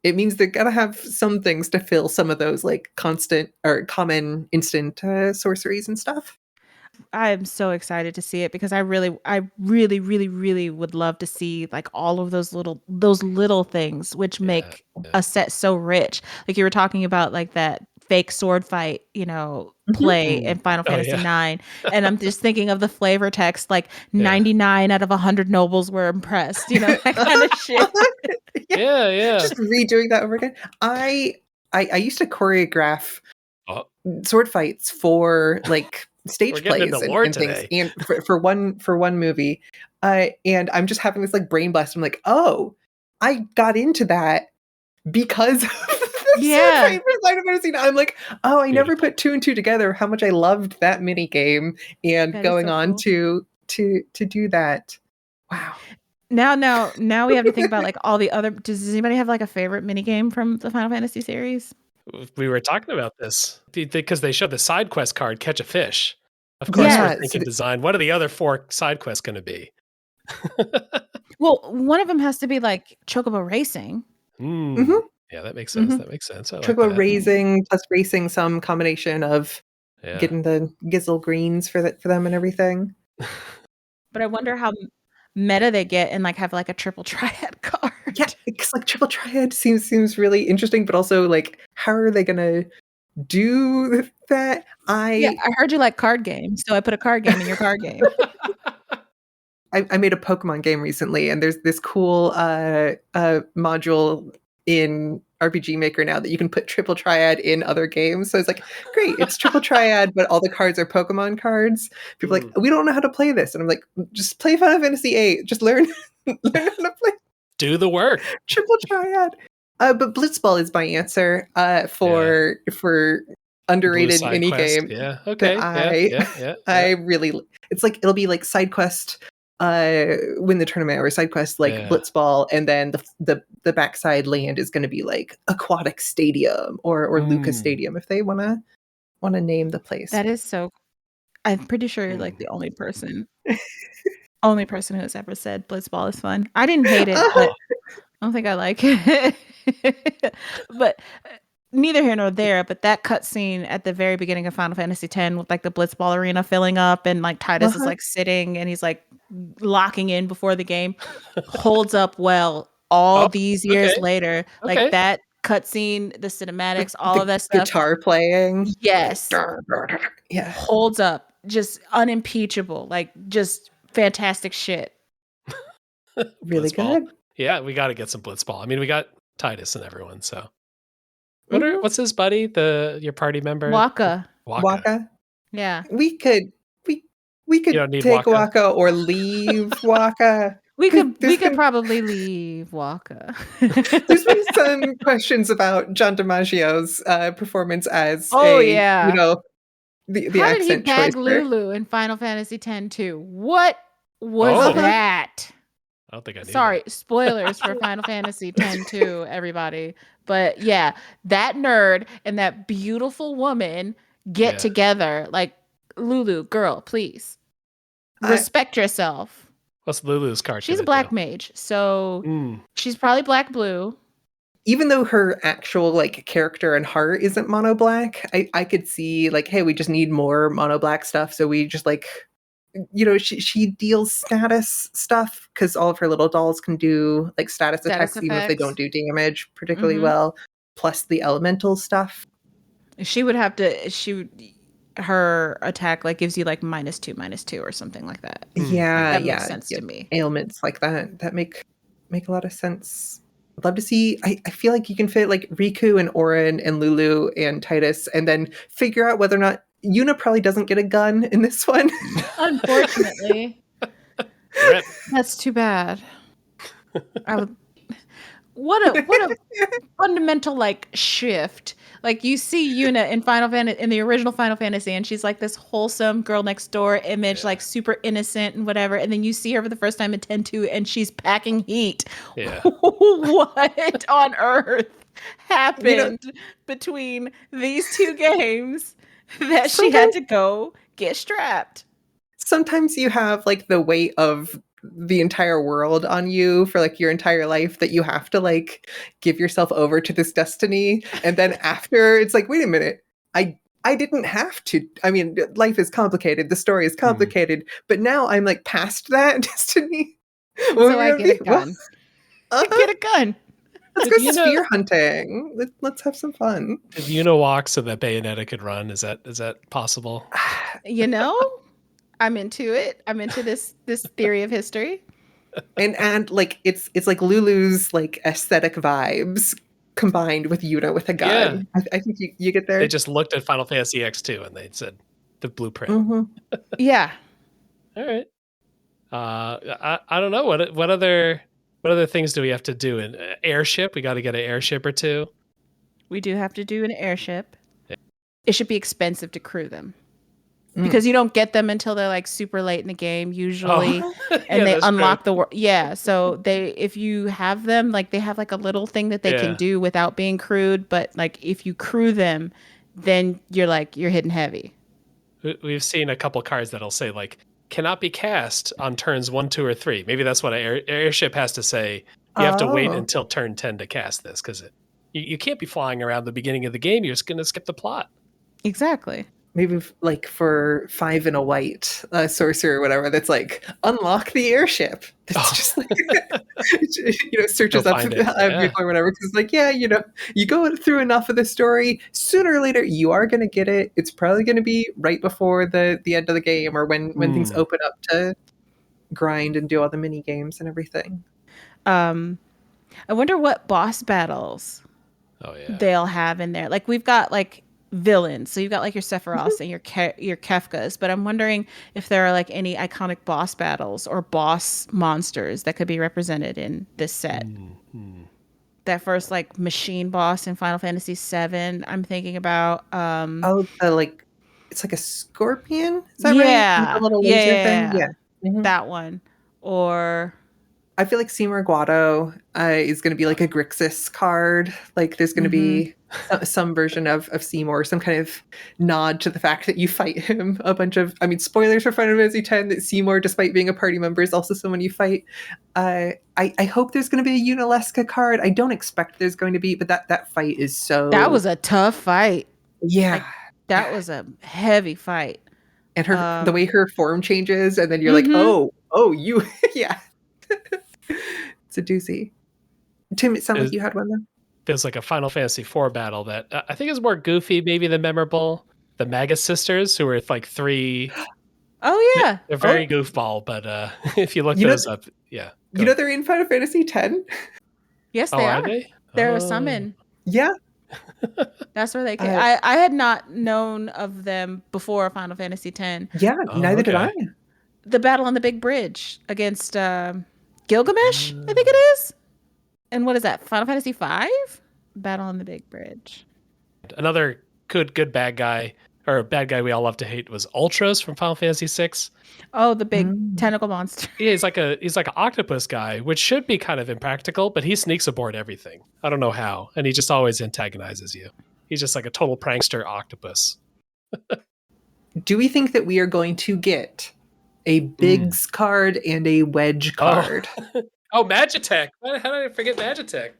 it means they're going to have some things to fill some of those like constant or common instant sorceries and stuff.
I'm so excited to see it because I really, really would love to see like all of those little things which make a set so rich. Like you were talking about like that fake sword fight, play in Final Fantasy IX. And I'm just thinking of the flavor text, like 99 out of 100 nobles were impressed, that kind of shit.
Yeah.
Just redoing that over again. I used to choreograph sword fights for like stage plays and things, and for one movie. And I'm just having this like brain blast. I'm like, oh, I got into that because of I'm like, oh, I never put 2 and 2 together. How much I loved that mini game, and that going on cool. to do that. Wow.
Now we have to think about like all the other. Does anybody have like a favorite mini game from the Final Fantasy series?
We were talking about this because they showed the side quest card, Catch a Fish. Of course, we're thinking design. What are the other 4 side quests going to be?
Well, one of them has to be like Chocobo Racing.
Yeah, that makes sense. That makes sense.
Chocobo Racing plus racing, some combination of getting the Gizzle greens for them and everything.
But I wonder how meta they get and like have like a triple triad card.
Yeah, because like triple triad seems really interesting, but also like how are they gonna do that?
I heard you like card games, so I put a card game in your card game.
I made a Pokemon game recently, and there's this cool module in RPG Maker now that you can put triple triad in other games. So it's like, great, it's triple triad, but all the cards are Pokemon cards. People are like, we don't know how to play this. And I'm like, just play Final Fantasy VIII. Just learn how to play.
Do the work.
Triple triad. But Blitzball is my answer for underrated mini game.
Yeah. Okay.
I really, it's like, it'll be like side quest win the tournament or side quest like Blitzball, and then the backside land is going to be like Aquatic Stadium or Lucas Stadium if they want to name the place.
That is so. I'm pretty sure you're like the only person who has ever said Blitzball is fun. I didn't hate it, but I don't think I like it. But neither here nor there. But that cutscene at the very beginning of Final Fantasy X with like the Blitzball arena filling up and like Tidus is like sitting and he's like locking in before the game holds up well all these years later. Like that cutscene, the cinematics, all of that stuff.
Guitar playing.
Yes.
Yeah.
Holds up. Just unimpeachable. Like just fantastic shit.
Really good.
Yeah, we got to get some Blitzball. I mean, we got Tidus and everyone, so. What's his buddy? Your party member?
Waka.
Yeah. We could take Waka or leave Waka.
We could probably leave Waka.
There's been some questions about John DiMaggio's performance as the
How
accent
did he bag
choice there.
Lulu in Final Fantasy X too? What? was that.
I don't think I knew
Sorry,
that.
spoilers for Final Fantasy X too, everybody. But yeah, that nerd and that beautiful woman get together. Like, Lulu, girl, please respect yourself.
What's Lulu's card?
She's a black mage, so she's probably black blue.
Even though her actual like character and heart isn't mono black, I could see like, hey, we just need more mono black stuff. So we just like, you know, she deals status stuff because all of her little dolls can do like status attacks even if they don't do damage particularly well. Plus the elemental stuff.
She would have to. Her attack like gives you like -2/-2 or something like that.
Yeah,
that makes sense to me.
Ailments like that make a lot of sense. I'd love to see. I feel like you can fit like Riku and Auron and Lulu and Titus, and then figure out whether or not Yuna probably doesn't get a gun in this one.
Unfortunately, that's too bad. What a fundamental like shift. Like you see Yuna in the original Final Fantasy, and she's like this wholesome girl next door image, like super innocent and whatever. And then you see her for the first time in 10-2, and she's packing heat.
Yeah.
What on earth happened between these two games that she had to go get strapped?
Sometimes you have like the weight of the entire world on you for like your entire life that you have to like give yourself over to this destiny, and then after it's like, wait a minute, I didn't have to. I mean, life is complicated, the story is complicated, but now I'm like past that destiny.
So I get a gun. Get a gun.
Let's go spear hunting. Let's have some fun.
Did Yuna walk so that Bayonetta could run? Is that possible?
You know, I'm into it. I'm into this theory of history.
And like it's like Lulu's like aesthetic vibes combined with Yuna with a gun. Yeah. I think you get there.
They just looked at Final Fantasy X2 and they said the blueprint.
Yeah.
All right. I don't know what other things do we have to do? An airship? We got to get an airship or two.
We do have to do an airship. Yeah. It should be expensive to crew them. Because you don't get them until they're like super late in the game usually, and they unlock the world. Yeah, so if you have them, like they have like a little thing that they can do without being crewed, but like if you crew them, then you're hitting heavy.
We've seen a couple cards that'll say like cannot be cast on turns 1, 2, or 3. Maybe that's what an airship has to say. You have to wait until turn 10 to cast this because you can't be flying around the beginning of the game. You're just going to skip the plot.
Exactly.
Maybe like for 5 and a white sorcerer or whatever, that's like unlock the airship. It's just like searches up vehicle or whatever. Because like you go through enough of the story, sooner or later you are going to get it. It's probably going to be right before the end of the game or when things open up to grind and do all the mini games and everything.
I wonder what boss battles they'll have in there. Like we've got like villains, so you've got like your Sephiroths and your Kefkas, but I'm wondering if there are like any iconic boss battles or boss monsters that could be represented in this set. That first like machine boss in Final Fantasy VII, I'm thinking about
it's like a scorpion, is that right? A little laser thing.
That one. Or
I feel like Seymour Guado is going to be like a Grixis card. Like there's going to be some version of Seymour, some kind of nod to the fact that you fight him a bunch of, spoilers for Final Fantasy X, that Seymour, despite being a party member, is also someone you fight. I hope there's going to be a Yunalesca card. I don't expect there's going to be, but that fight is so...
That was a tough fight.
Yeah.
Like, that was a heavy fight.
And the way her form changes, and then you're like, oh, you... yeah. It's a doozy. Tim, it sounded like you had one then.
There's like a Final Fantasy IV battle that I think is more goofy maybe than memorable. The Magus sisters, who were like 3.
Oh yeah,
they're very goofball, but if you look those up,
they're in Final Fantasy X.
Yes, they are. They're a summon.
Yeah,
that's where they came. I had not known of them before Final Fantasy X.
Yeah, neither did I.
The battle on the big bridge against Gilgamesh, I think it is. And what is that? Final Fantasy V? Battle on the Big Bridge.
Another good bad guy, or a bad guy we all love to hate was Ultras from Final Fantasy VI.
Oh, the big tentacle monster.
Yeah, he's like an octopus guy, which should be kind of impractical, but he sneaks aboard everything. I don't know how, and he just always antagonizes you. He's just like a total prankster octopus.
Do we think that we are going to get a Biggs card and a Wedge card?
Oh, Magitech. How did I forget Magitech?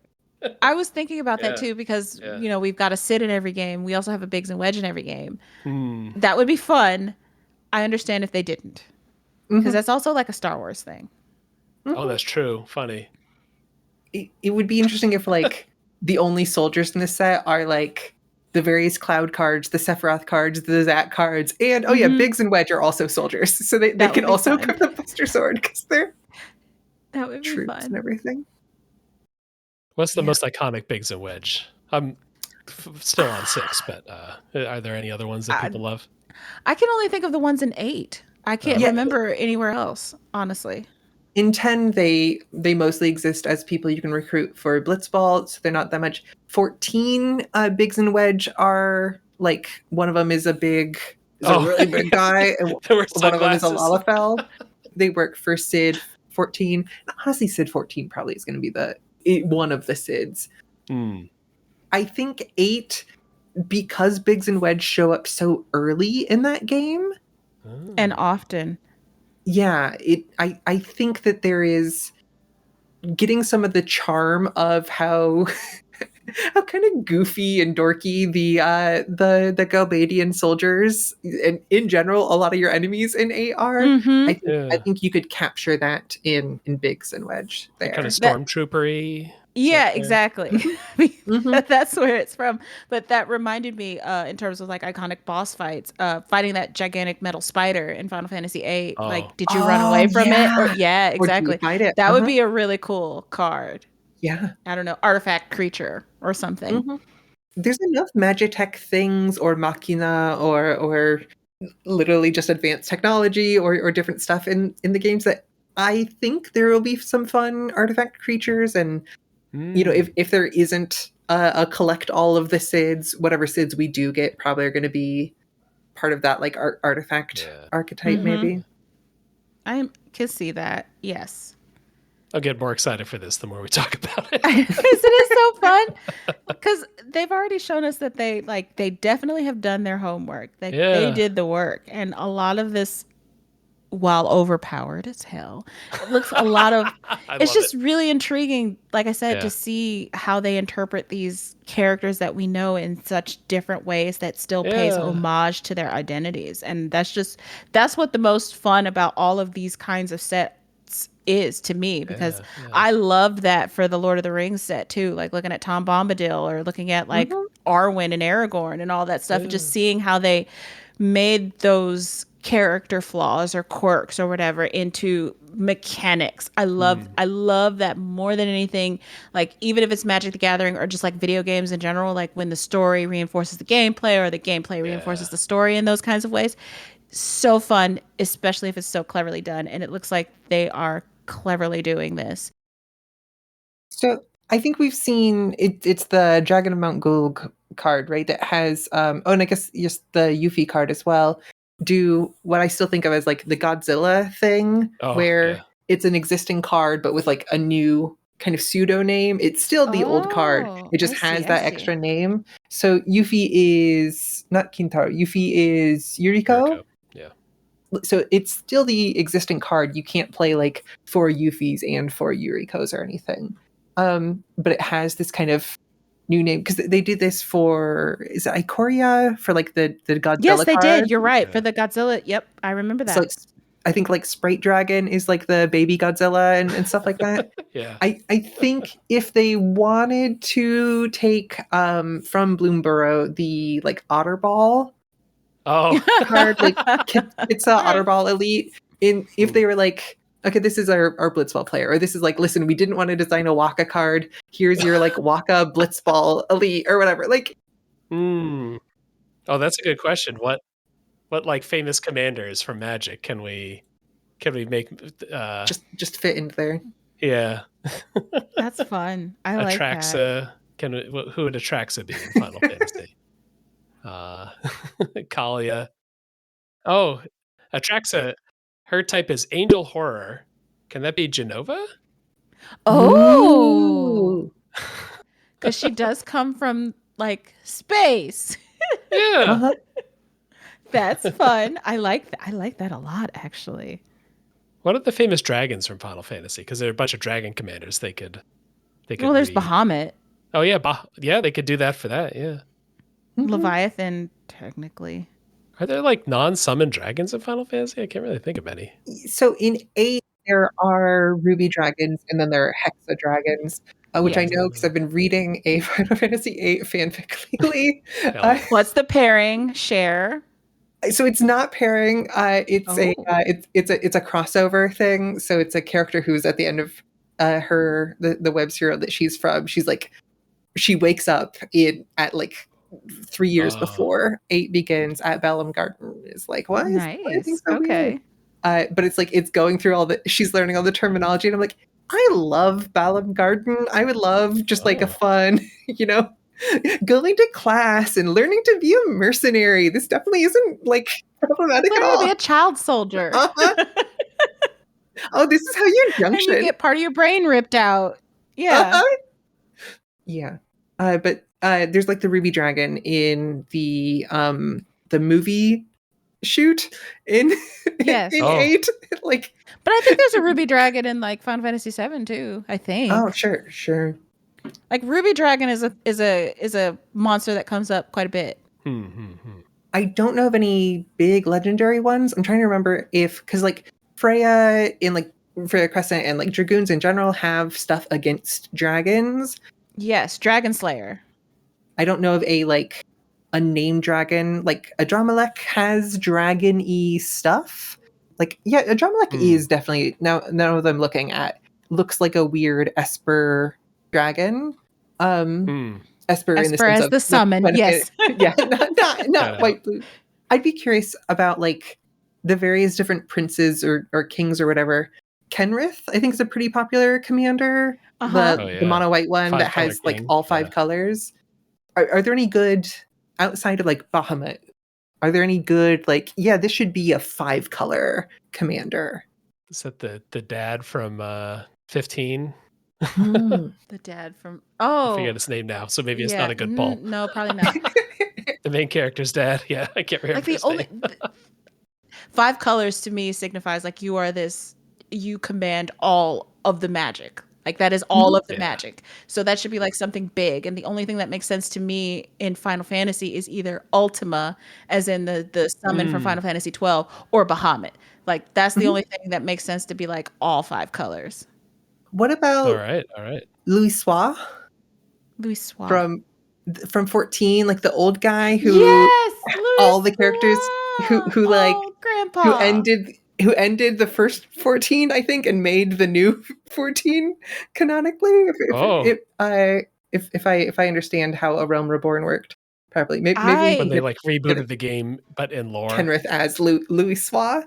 I was thinking about that too, because we've got a Sid in every game. We also have a Biggs and Wedge in every game. That would be fun. I understand if they didn't, because that's also like a Star Wars thing.
Oh, that's true. Funny.
It would be interesting if like the only soldiers in this set are like the various Cloud cards, the Sephiroth cards, the Zack cards, and Biggs and Wedge are also soldiers, so they can also equip the Buster Sword because they're troops and everything.
What's the most iconic Biggs and Wedge? I'm still on 6, but are there any other ones that people love?
I can only think of the ones in 8. I can't remember anywhere else, honestly.
In 10, they mostly exist as people you can recruit for Blitzball, so they're not that much. 14, Biggs and Wedge are like, one of them is a really big guy, and one of them is a Lalafell. They work for Sid 14. Honestly, Sid 14 probably is going to be one of the Sids. I think 8, because Biggs and Wedge show up so early in that game.
And often.
Yeah, I think that there is getting some of the charm of how kind of goofy and dorky the Galbadian soldiers and in general a lot of your enemies in 8 are. I think you could capture that in Biggs and Wedge there.
Kind of stormtroopery.
Yeah, exactly. That's where it's from. But that reminded me, in terms of like iconic boss fights, fighting that gigantic metal spider in Final Fantasy VIII. Like, did you run away from it? Or, exactly.
Fight it?
That would be a really cool card.
Yeah.
I don't know, artifact creature or something.
There's enough Magitech things or Machina or literally just advanced technology or different stuff in the games that I think there will be some fun artifact creatures. And if there isn't a collect all of the Sids, whatever Sids we do get probably are going to be part of that like artifact archetype maybe.
I can see that. Yes.
I'll get more excited for this the more we talk about it.
Because it is so fun. Because they've already shown us that they definitely have done their homework. They did the work. And a lot of this, while overpowered as hell, it looks a lot of it's just really intriguing, like I said, to see how they interpret these characters that we know in such different ways that still pays homage to their identities. And that's what the most fun about all of these kinds of sets is to me, because I loved that for the Lord of the Rings set too, like looking at Tom Bombadil or looking at like Arwen and Aragorn and all that stuff, and just seeing how they made those character flaws or quirks or whatever into mechanics. I love that more than anything. Like, even if it's Magic the Gathering or just like video games in general, like when the story reinforces the gameplay or the gameplay reinforces the story in those kinds of ways. So fun, especially if it's so cleverly done. And it looks like they are cleverly doing this.
So I think we've seen it's the Dragon of Mount Gulg card, right? That has and I guess just the Yuffie card as well. Do what I still think of as like the Godzilla thing, where it's an existing card but with like a new kind of pseudo name. It's still the old card. It just has that extra name. So Yuffie is not Kintaro. Yuffie is Yuriko.
Yeah.
So it's still the existing card. You can't play like 4 Yuffies and 4 Yurikos or anything. But it has this kind of new name because they did this for, is it Ikoria for like the Godzilla
Yes, they
card?
did. You're right. For the Godzilla. Yep. I remember that.
So I think like Sprite Dragon is like the baby Godzilla and stuff like that. I think if they wanted to take from Bloomborough the like Otterball card, like it's a Otterball Elite. If they were like, okay, this is our Blitzball player, or this is like, listen, we didn't want to design a Waka card. Here's your like Waka Blitzball Elite or whatever. Like,
oh, that's a good question. What like famous commanders from Magic can we make
just fit into there?
Yeah,
that's fun. I like
Atraxa.
that.
Who would Atraxa be in Final Fantasy? Uh, Kalia. Oh, Atraxa. Her type is Angel Horror. Can that be Genova?
Oh,
Ooh.
because she does come from like space.
Yeah.
Uh-huh.
That's fun. I like I like that a lot, actually.
What are the famous dragons from Final Fantasy? Because there are a bunch of dragon commanders they could
Well, there's
re.
Bahamut,
Oh yeah, yeah, they could do that for that. Yeah.
Mhm.
Leviathan, technically.
Are there like non-summoned dragons in Final Fantasy? I can't really think of any.
So in 8, there are ruby dragons, and then there are hexa dragons, which I
Yes.
know because I've been reading a Final Fantasy 8 fanfic lately.
Hell yeah.
What's the pairing? Share.
So it's not pairing. It's
Oh.
it's a crossover thing. So it's a character who's at the end of the web serial that she's from. She's like, she wakes up at like 3 years
Oh.
before 8 begins at Bellum Garden. Is like, why is everything
Nice.
so weird? But it's like, it's going through she's learning all the terminology, and I'm like, I love Ballum Garden. I would love just like a
Oh.
fun, going to class and learning to be a mercenary. This definitely isn't like problematic at
Learn to
all.
be a child soldier.
Uh-huh. Oh, this is how you
And
junction.
you get part of your brain ripped out. Yeah.
Uh-huh. Yeah. But there's like the Ruby Dragon in the movie shoot in
Yes.
in
Oh.
8. Like,
But I think there's a Ruby Dragon in like Final Fantasy 7 too, I think.
oh, sure.
Like Ruby Dragon is a monster that comes up quite a bit.
I don't know of any big legendary ones. I'm trying to remember because like Freya in like Freya Crescent and like Dragoons in general have stuff against dragons.
Yes, Dragon Slayer.
I don't know of a name dragon. Like Adramelech has dragon-y stuff. Like, yeah, Adramelech is definitely, now that I'm looking at, looks like a weird Esper dragon. Esper in the sense
as
of
the summon, yes.
Yeah, not white blue. I'd be curious about like the various different princes or kings or whatever. Kenrith, I think, is a pretty popular commander. The mono white one that has like all 5 colors. Are there any good outside of like Bahamut? Are there any good this should be a 5-color commander?
Is that the dad from 15?
The dad from
I forget his name now, so maybe it's not a good poll.
No, probably not.
The main character's dad. Yeah, I can't remember his name.
5 colors to me signifies like you command all of the magic. Like that is all of the magic. So that should be like something big. And the only thing that makes sense to me in Final Fantasy is either Ultima, as in the summon from Final Fantasy 12, or Bahamut. Like that's the only thing that makes sense to be like all 5 colors.
What about
all right.
Louis Soir?
Louis Soir.
From 14, like the old guy who all the characters who like
Grandpa
who ended the first 14, I think, and made the new 14 canonically. If I understand how A Realm Reborn worked properly, maybe
when they like rebooted the game, but in lore,
Kenrith as Louis Soir.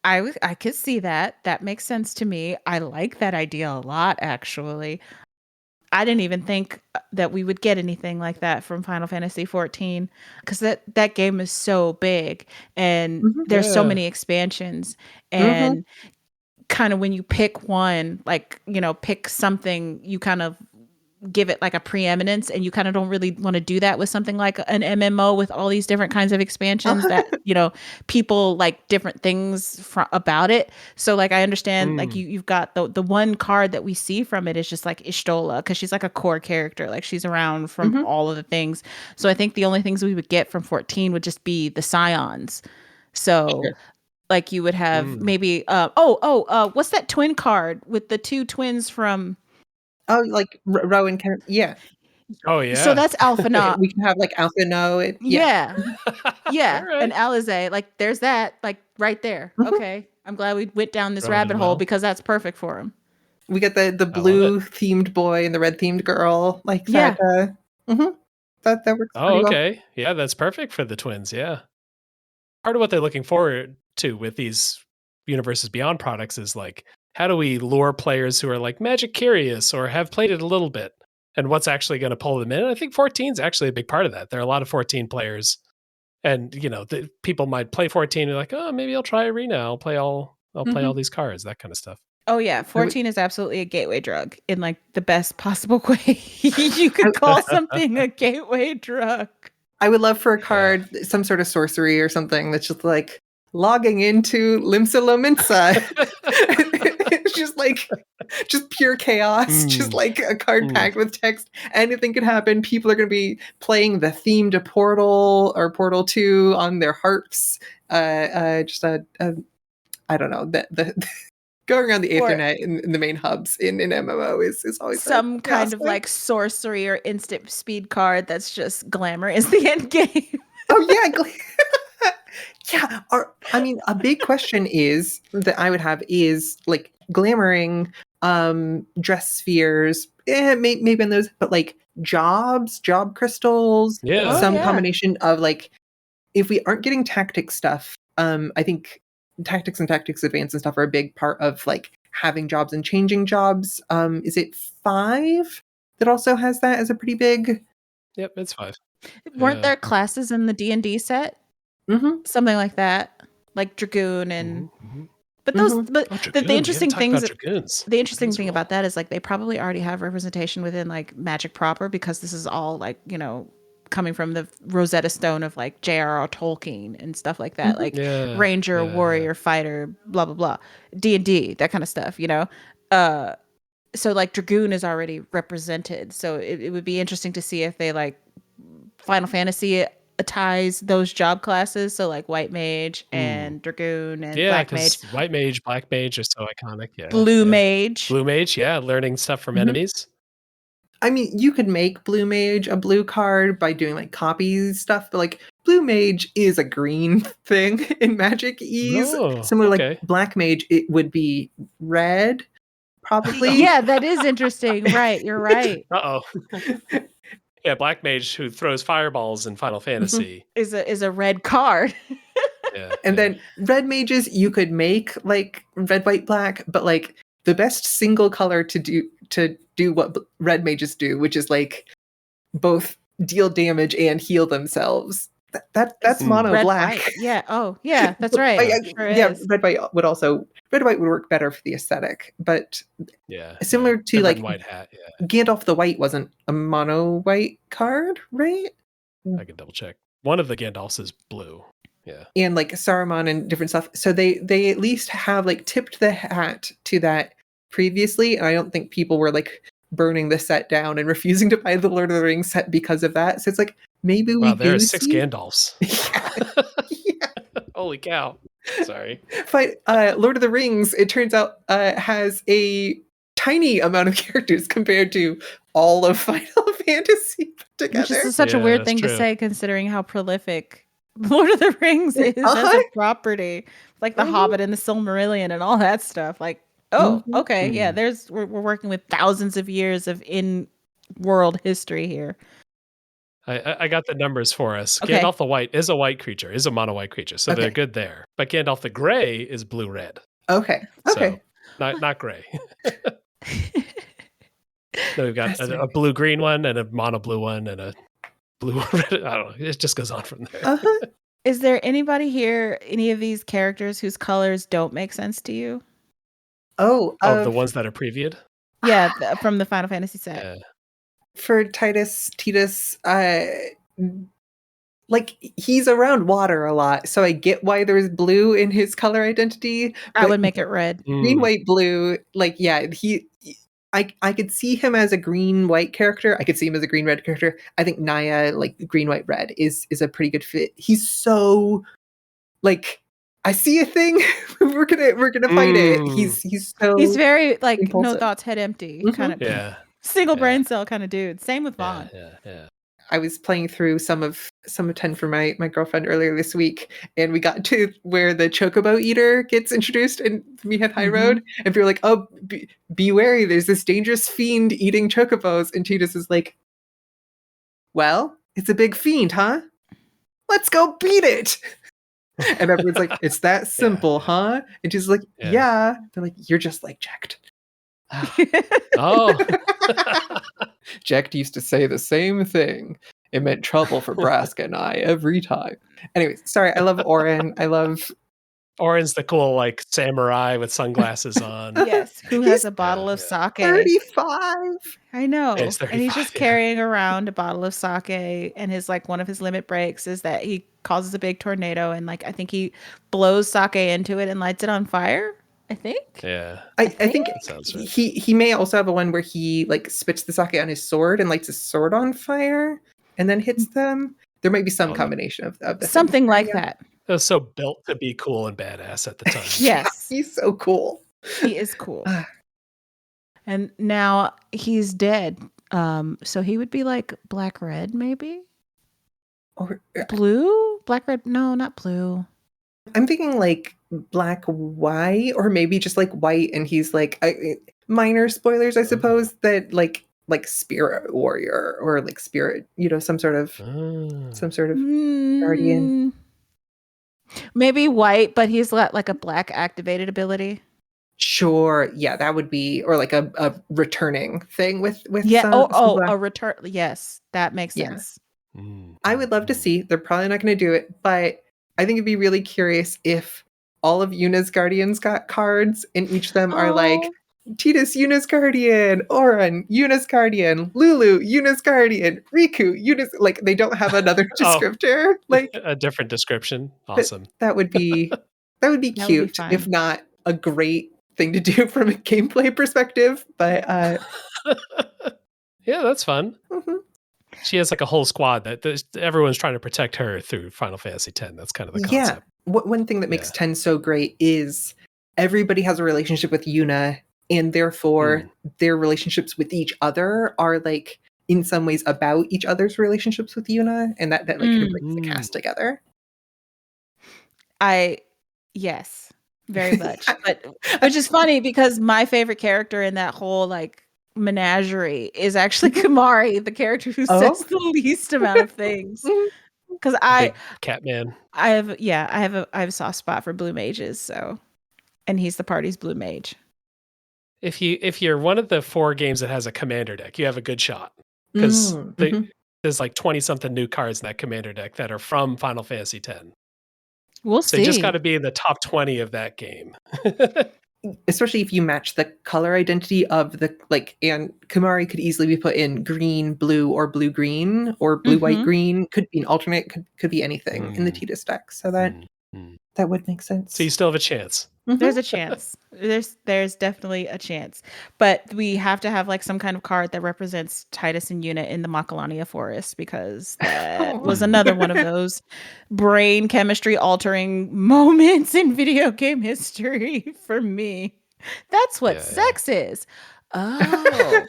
I could see that. That makes sense to me. I like that idea a lot, actually. I didn't even think that we would get anything like that from Final Fantasy 14 because that game is so big and there's so many expansions, and kind of when you pick one, like, pick something, you kind of give it like a preeminence, and you kind of don't really want to do that with something like an MMO with all these different kinds of expansions that people like different things about it. So like I understand like you've got the one card that we see from it is just like Ishtola, because she's like a core character, like she's around from all of the things. So I think the only things we would get from 14 would just be the Scions. So like you would have maybe what's that twin card with the 2 twins from
like Rowan can
Oh yeah.
So that's Alpha No.
We can have like Alpha No.
Yeah.
Right.
And Alize, like there's that, like right there. Okay. I'm glad we went down this rabbit hole because that's perfect for him.
We get the blue themed boy and the red themed girl. Like that. That works.
Oh, okay. Well. Yeah, that's perfect for the twins. Yeah. Part of what they're looking forward to with these Universes Beyond products is like, how do we lure players who are like magic curious or have played it a little bit? and what's actually going to pull them in. And I think 14 is actually a big part of that. There are a lot of 14 players, and the people might play 14 and be like, oh, maybe I'll try Arena. I'll play all these cards, that kind of stuff.
Oh yeah, 14 is absolutely a gateway drug in like the best possible way you could call something a gateway drug.
I would love for a card, some sort of sorcery or something that's just like logging into Limsa Lominsa. It's just pure chaos, just like a card packed with text. Anything could happen. People are going to be playing the theme to Portal or Portal 2 on their harps. I don't know, the going around the Aethernet in the main hubs in MMO is always
some kind of like sorcery or instant speed card that's just glamour is the end game.
Oh yeah, yeah. I mean, a big question is that I would have is like glamoring dress spheres, maybe in those, but like job crystals, some combination of like, if we aren't getting tactic stuff, I think tactics and tactics advance and stuff are a big part of like having jobs and changing jobs. Is it 5 that also has that as a pretty big?
Yep, it's 5.
Weren't there classes in the D&D set?
Mm-hmm.
Something like that, like Dragoon and. But those, but the interesting things, the interesting thing about that is like they probably already have representation within like Magic proper, because this is all like coming from the Rosetta Stone of like J.R.R. Tolkien and stuff like that, like Ranger, Warrior, Fighter, blah blah blah, D&D, that kind of stuff, so like Dragoon is already represented, so it would be interesting to see if they like Final Fantasy ties those job classes, so like White Mage and Dragoon and Black Mage.
White Mage, Black Mage are so iconic.
Blue Mage,
learning stuff from enemies.
I mean, you could make Blue Mage a blue card by doing like copies stuff, but like Blue Mage is a green thing in Magic Ease. Similar like Black Mage, it would be red, probably.
Yeah, that is interesting. Right, you're right.
Yeah, Black Mage who throws fireballs in Final Fantasy
is a red card.
And then red mages, you could make like red, white, black, but like the best single color to do what red mages do, which is like both deal damage and heal themselves. That's mono
red,
black.
White. Yeah. Oh, yeah. That's right.
Red white would work better for the aesthetic, but similar to like
white hat.
Gandalf the White wasn't a mono white card, right?
I can double check. One of the Gandalfs is blue. Yeah.
And like Saruman and different stuff. So they at least have like tipped the hat to that previously, and I don't think people were like burning the set down and refusing to buy the Lord of the Rings set because of that. So it's like maybe
there are 6 Gandalfs. Holy cow. Sorry.
Lord of the Rings, it turns out, has a tiny amount of characters compared to all of Final Fantasy put together.
Which is such a weird thing to say, considering how prolific Lord of the Rings is as a property. Like the Hobbit and the Silmarillion and all that stuff. Like, okay, yeah, we're working with thousands of years of in-world history here.
I got the numbers for us. Okay. Gandalf the White is a white creature, is a mono white creature, so they're good there. But Gandalf the Gray is blue red.
Okay.
So, not gray. No, we've got a blue green one and a mono blue one and a blue red. I don't know. It just goes on from there.
Is there anybody here, any of these characters whose colors don't make sense to you?
The ones that are previewed?
Yeah, from the Final Fantasy set.
Yeah. For Titus, like he's around water a lot, so I get why there's blue in his color identity.
I would make it red.
Green, white, blue. Like, yeah, I could see him as a green, white character. I could see him as a green, red character. I think Naya, like green, white, red, is a pretty good fit. He's so like, I see a thing. we're gonna fight it. He's
very like
impulsive.
No thoughts, head empty kind of single brain cell kind of dude. Same with Vaughn.
Yeah.
I was playing through some of 10 for my girlfriend earlier this week, and we got to where the Chocobo Eater gets introduced in Miheth High Road, and people were like, "Oh, be wary! There's this dangerous fiend eating chocobos." And Titus is like, "Well, it's a big fiend, huh? Let's go beat it!" And everyone's like, "It's that simple, huh?" And she's like, "Yeah." They're like, "You're just like checked."
Oh.
Jack used to say the same thing. It meant trouble for Braska and I every time. Anyways, sorry, I love Orin. I love
Orin's the cool, like, samurai with sunglasses on.
Yes, who has a bottle of sake.
35.
I know.
He's
And he's
35,
just
yeah.
carrying around a bottle of sake, and his like one of his limit breaks is that he causes a big tornado, and like I think he blows sake into it and lights it on fire. I think.
Yeah.
I think
That sounds right.
he may also have a one where he like spits the sake on his sword and lights his sword on fire and then hits them. There might be some combination of the
Something like that.
It was so built to be cool and badass at the time.
Yes.
He's so cool.
He is cool. And now he's dead. So he would be like black red, maybe?
Or
Blue? Black red? No, not blue.
I'm thinking like black white, or maybe just like white, and he's like minor spoilers, I suppose, that like spirit warrior or like spirit, some sort of guardian.
Maybe white, but he's got like a black activated ability.
Sure, yeah, that would be, or like a returning thing with
yeah.
some
A return. Yes, that makes sense.
I would love to see. They're probably not going to do it, but I think it'd be really curious if all of Yuna's guardians got cards, and each of them are like Tidus, Yuna's guardian, Orin, Yuna's guardian, Lulu, Yuna's guardian, Riku, Yuna's, like they don't have another descriptor, like
a different description. Awesome.
That would be cute, if not a great thing to do from a gameplay perspective. But
yeah, that's fun.
Mm-hmm.
She has like a whole squad that everyone's trying to protect her through Final Fantasy X. That's kind of the concept.
One thing that makes 10 so great is everybody has a relationship with Yuna, and therefore their relationships with each other are like in some ways about each other's relationships with Yuna, and that like kind of brings the cast together.
Yes, very much. But which is funny because my favorite character in that whole like menagerie is actually Kamari, the character who says the least amount of things. Because
Catman.
I have a soft spot for blue mages, so, and he's the party's blue mage.
If you're one of the 4 games that has a commander deck, you have a good shot, because there's like 20 something new cards in that commander deck that are from Final Fantasy X.
We'll see.
They just got to be in the top 20 of that game.
Especially if you match the color identity of the and Kamari could easily be put in green, blue, or blue green, or blue, white, green. Could be an alternate. Could be anything in the Tidus deck. So that would make sense.
So you still have a chance.
There's a chance. There's definitely a chance. But we have to have like some kind of card that represents Tidus and Yuna in the Macalania Forest, because that was another one of those brain chemistry altering moments in video game history for me. That's what sex is. Oh.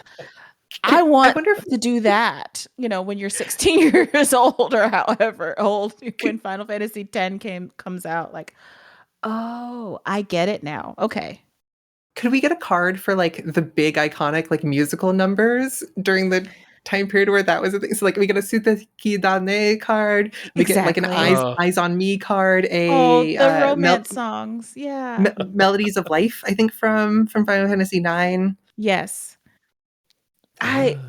I wonder to do that, when you're 16 years old or however old, when Final Fantasy X comes out, like, oh, I get it now. Okay.
Could we get a card for like the big iconic like musical numbers during the time period where that was a thing? So like we get a Suzuki Dane card, we get like an Eyes on Me card,
the romance songs,
Melodies of Life, I think from Final Fantasy IX.
Yes. I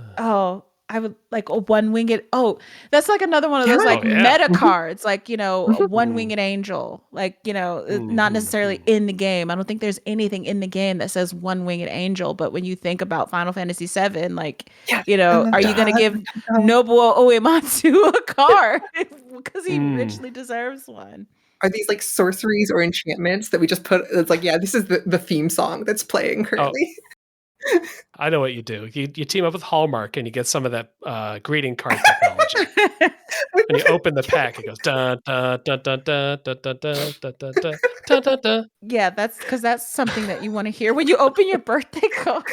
would like a one-winged. Oh, that's like another one of those meta cards, like, one-winged angel, like, not necessarily in the game. I don't think there's anything in the game that says one-winged angel, but when you think about Final Fantasy VII, like, are you going to give Nobuo Uematsu a card because he richly deserves one?
Are these like sorceries or enchantments that we just put? It's like, this is the theme song that's playing currently.
I know what you do. You team up with Hallmark and you get some of that greeting card technology. When you open the pack, it goes dun dun dun dun dun dun dun dun dun dun dun dun dun.
Yeah, that's because that's something that you want to hear when you open your birthday card.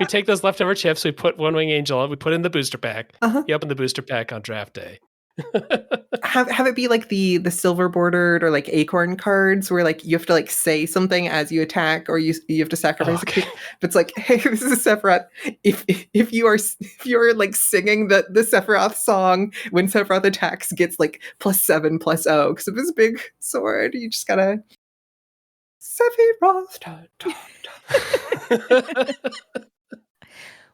We take those leftover chips, we put One Wing Angel, we put in the booster pack. You open the booster pack on draft day.
have it be like the silver bordered or like acorn cards where like you have to like say something as you attack, or you have to sacrifice a kid. But it's like, hey, this is a Sephiroth. If you're like singing the Sephiroth song when Sephiroth attacks, gets like +7/+0 because of his big sword. You just gotta Sephiroth.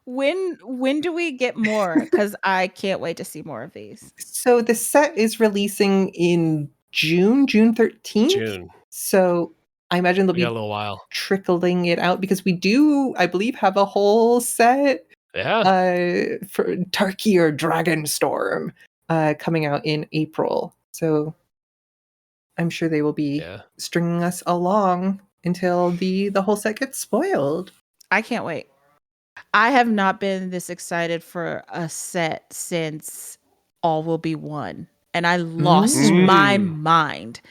When do we get more? Because I can't wait to see more of these.
So the set is releasing in June 13th.
June.
So I imagine they'll
We got a
be
little while.
trickling it out because we do, I believe, have a whole set
Yeah.
for Tarky or Dragonstorm coming out in April. So I'm sure they will be stringing us along until the whole set gets spoiled.
I can't wait. I have not been this excited for a set since All Will Be One. And I lost my mind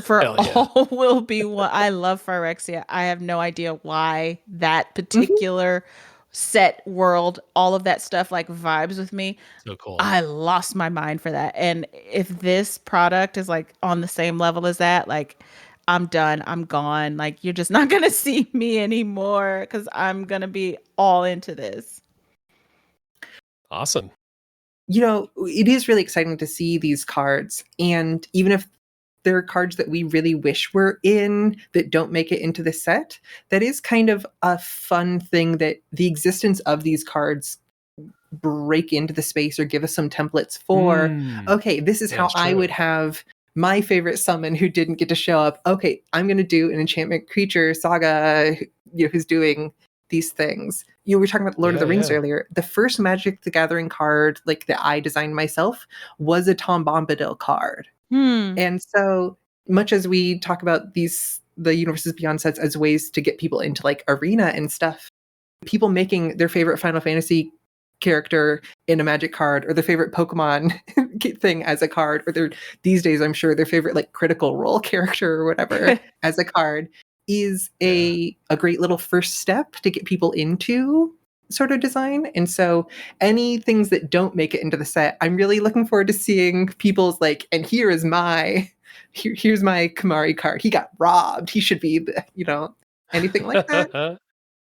for All Will Be One. I love Phyrexia. I have no idea why that particular set world, all of that stuff like vibes with me.
So cool.
I lost my mind for that. And if this product is like on the same level as that, like I'm done. I'm gone. Like you're just not going to see me anymore because I'm going to be all into this.
Awesome.
You know, it is really exciting to see these cards. And even if there are cards that we really wish were in that don't make it into the set, that is kind of a fun thing that the existence of these cards break into the space or give us some templates for, okay, this is how I would have my favorite summon who didn't get to show up. Okay, I'm going to do an enchantment creature saga, who's doing these things. You were talking about Lord of the Rings earlier. The first Magic the Gathering card, like that I designed myself, was a Tom Bombadil card. And so much as we talk about the Universes Beyond sets as ways to get people into like Arena and stuff, people making their favorite Final Fantasy character in a Magic card or their favorite Pokemon thing as a card, or these days I'm sure their favorite like Critical Role character or whatever as a card is a great little first step to get people into sort of design. And so any things that don't make it into the set, I'm really looking forward to seeing people's like, and here's my Kamari card. He got robbed. He should be, anything like that.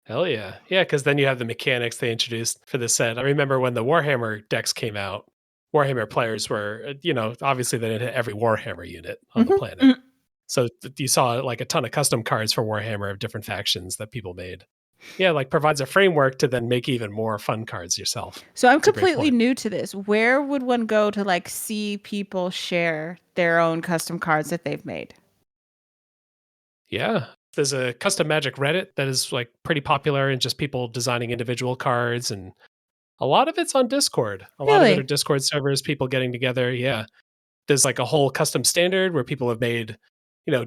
Hell yeah. Yeah, because then you have the mechanics they introduced for the set. I remember when the Warhammer decks came out, Warhammer players were, obviously they didn't hit every Warhammer unit on the planet. So you saw like a ton of custom cards for Warhammer of different factions that people made. Yeah, like provides a framework to then make even more fun cards yourself.
So I'm completely new to this. Where would one go to like see people share their own custom cards that they've made?
Yeah. There's a custom Magic Reddit that is like pretty popular and just people designing individual cards, and a lot of it's on Discord. A lot of it are Discord servers, people getting together. Yeah. There's like a whole custom standard where people have made,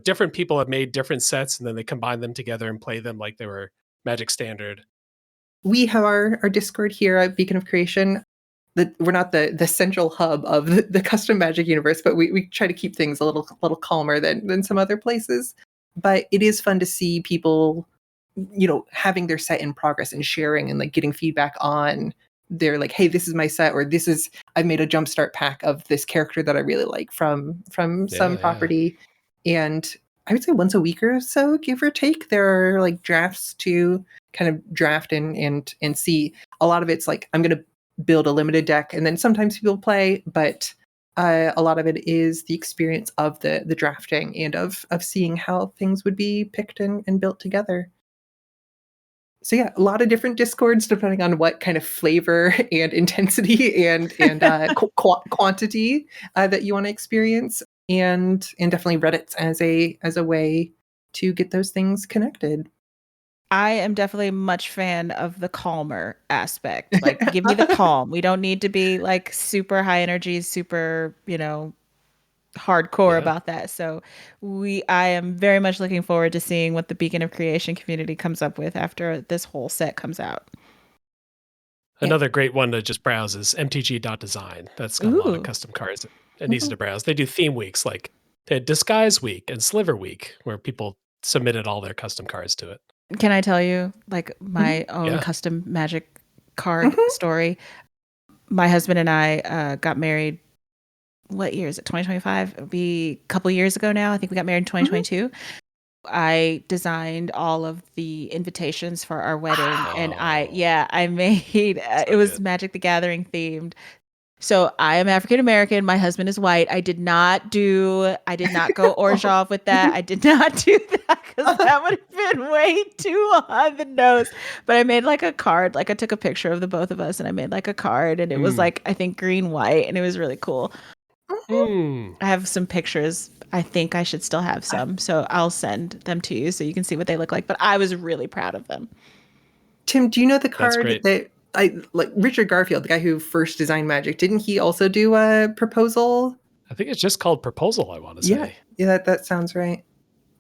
different people have made different sets and then they combine them together and play them like they were Magic Standard.
We have our Discord here at Beacon of Creation. We're not the central hub of the custom Magic universe, but we try to keep things a little calmer than some other places. But it is fun to see people, having their set in progress and sharing and like getting feedback on their like, hey, this is my set, or I've made a jumpstart pack of this character that I really like from some property. And I would say once a week or so, give or take, there are like drafts to kind of draft and see. A lot of it's like, I'm going to build a limited deck, and then sometimes people play, but a lot of it is the experience of the drafting and of seeing how things would be picked and built together. So yeah, a lot of different Discords depending on what kind of flavor and intensity and quantity that you want to experience, and definitely Reddits as a way to get those things connected.
I am definitely much fan of the calmer aspect. Like, give me the calm. We don't need to be like super high energy, super, hardcore about that. So I am very much looking forward to seeing what the Beacon of Creation community comes up with after this whole set comes out.
Another great one to just browse is mtg.design. That's got a lot of custom cards and easy to browse. They do theme weeks, like they had Disguise Week and Sliver Week, where people submitted all their custom cards to it.
Can I tell you like my own custom Magic card story? My husband and I got married. What year is it? 2025? It'll be a couple years ago now. I think we got married in 2022. I designed all of the invitations for our wedding, and I made it was Magic the Gathering themed. So I am African American. My husband is white. I did not go Orzhov with that. I did not do that because that would have been way too on the nose. But I made like a card. Like I took a picture of the both of us and I made like a card and it was like, I think green, white. And it was really cool. I have some pictures. I think I should still have some. So I'll send them to you so you can see what they look like. But I was really proud of them.
Tim, do you know the card that I like? Richard Garfield, the guy who first designed Magic, didn't he also do a proposal?
I think it's just called Proposal, I want to say.
Yeah, that sounds right.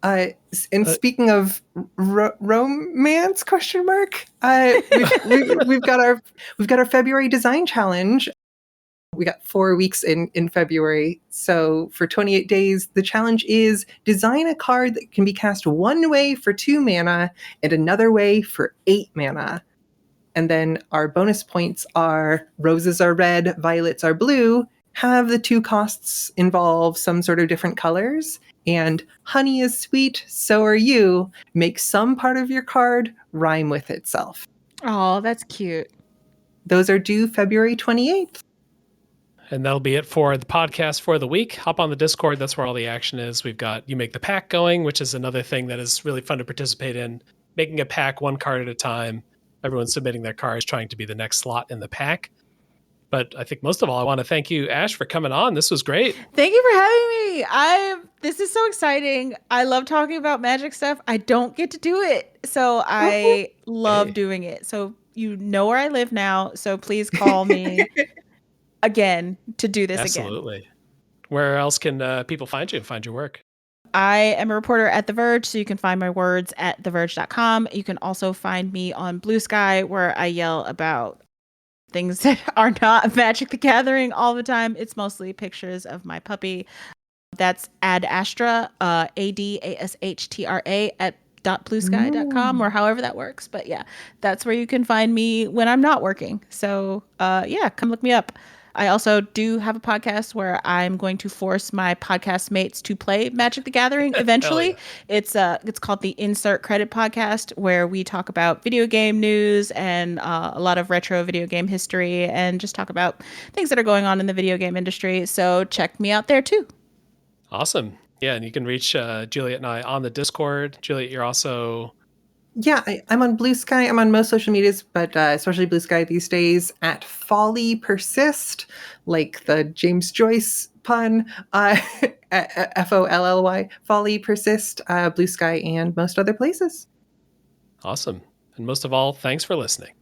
And speaking of romance, question mark, we've got our February design challenge. We got 4 weeks in February. So for 28 days, the challenge is design a card that can be cast one way for 2 mana and another way for 8 mana. And then our bonus points are roses are red, violets are blue. Have the 2 costs involve some sort of different colors. And honey is sweet, so are you. Make some part of your card rhyme with itself.
Oh, that's cute.
Those are due February 28th.
And that'll be it for the podcast for the week. Hop on the Discord. That's where all the action is. We've got You Make the Pack going, which is another thing that is really fun to participate in. Making a pack one card at a time. Everyone's submitting their cards, trying to be the next slot in the pack. But I think most of all, I want to thank you, Ash, for coming on. This was great.
Thank you for having me. This is so exciting. I love talking about Magic stuff. I don't get to do it. So I love doing it. So you know where I live now. So please call me again to do this again.
Absolutely. Where else can people find you and find your work?
I am a reporter at The Verge, so you can find my words at theverge.com. You can also find me on Blue Sky, where I yell about things that are not Magic the Gathering all the time. It's mostly pictures of my puppy. That's Ad Astra, ADASHTRA at .bluesky.com or however that works. But yeah, that's where you can find me when I'm not working. So come look me up. I also do have a podcast where I'm going to force my podcast mates to play Magic the Gathering eventually. Yeah. It's called the Insert Credit Podcast, where we talk about video game news and a lot of retro video game history and just talk about things that are going on in the video game industry. So check me out there too.
Awesome. Yeah, and you can reach Juliet and I on the Discord. Juliet, you're also...
Yeah, I'm on Blue Sky. I'm on most social medias, but especially Blue Sky these days at Folly Persist, like the James Joyce pun, FOLLY, Folly Persist, Blue Sky, and most other places.
Awesome. And most of all, thanks for listening.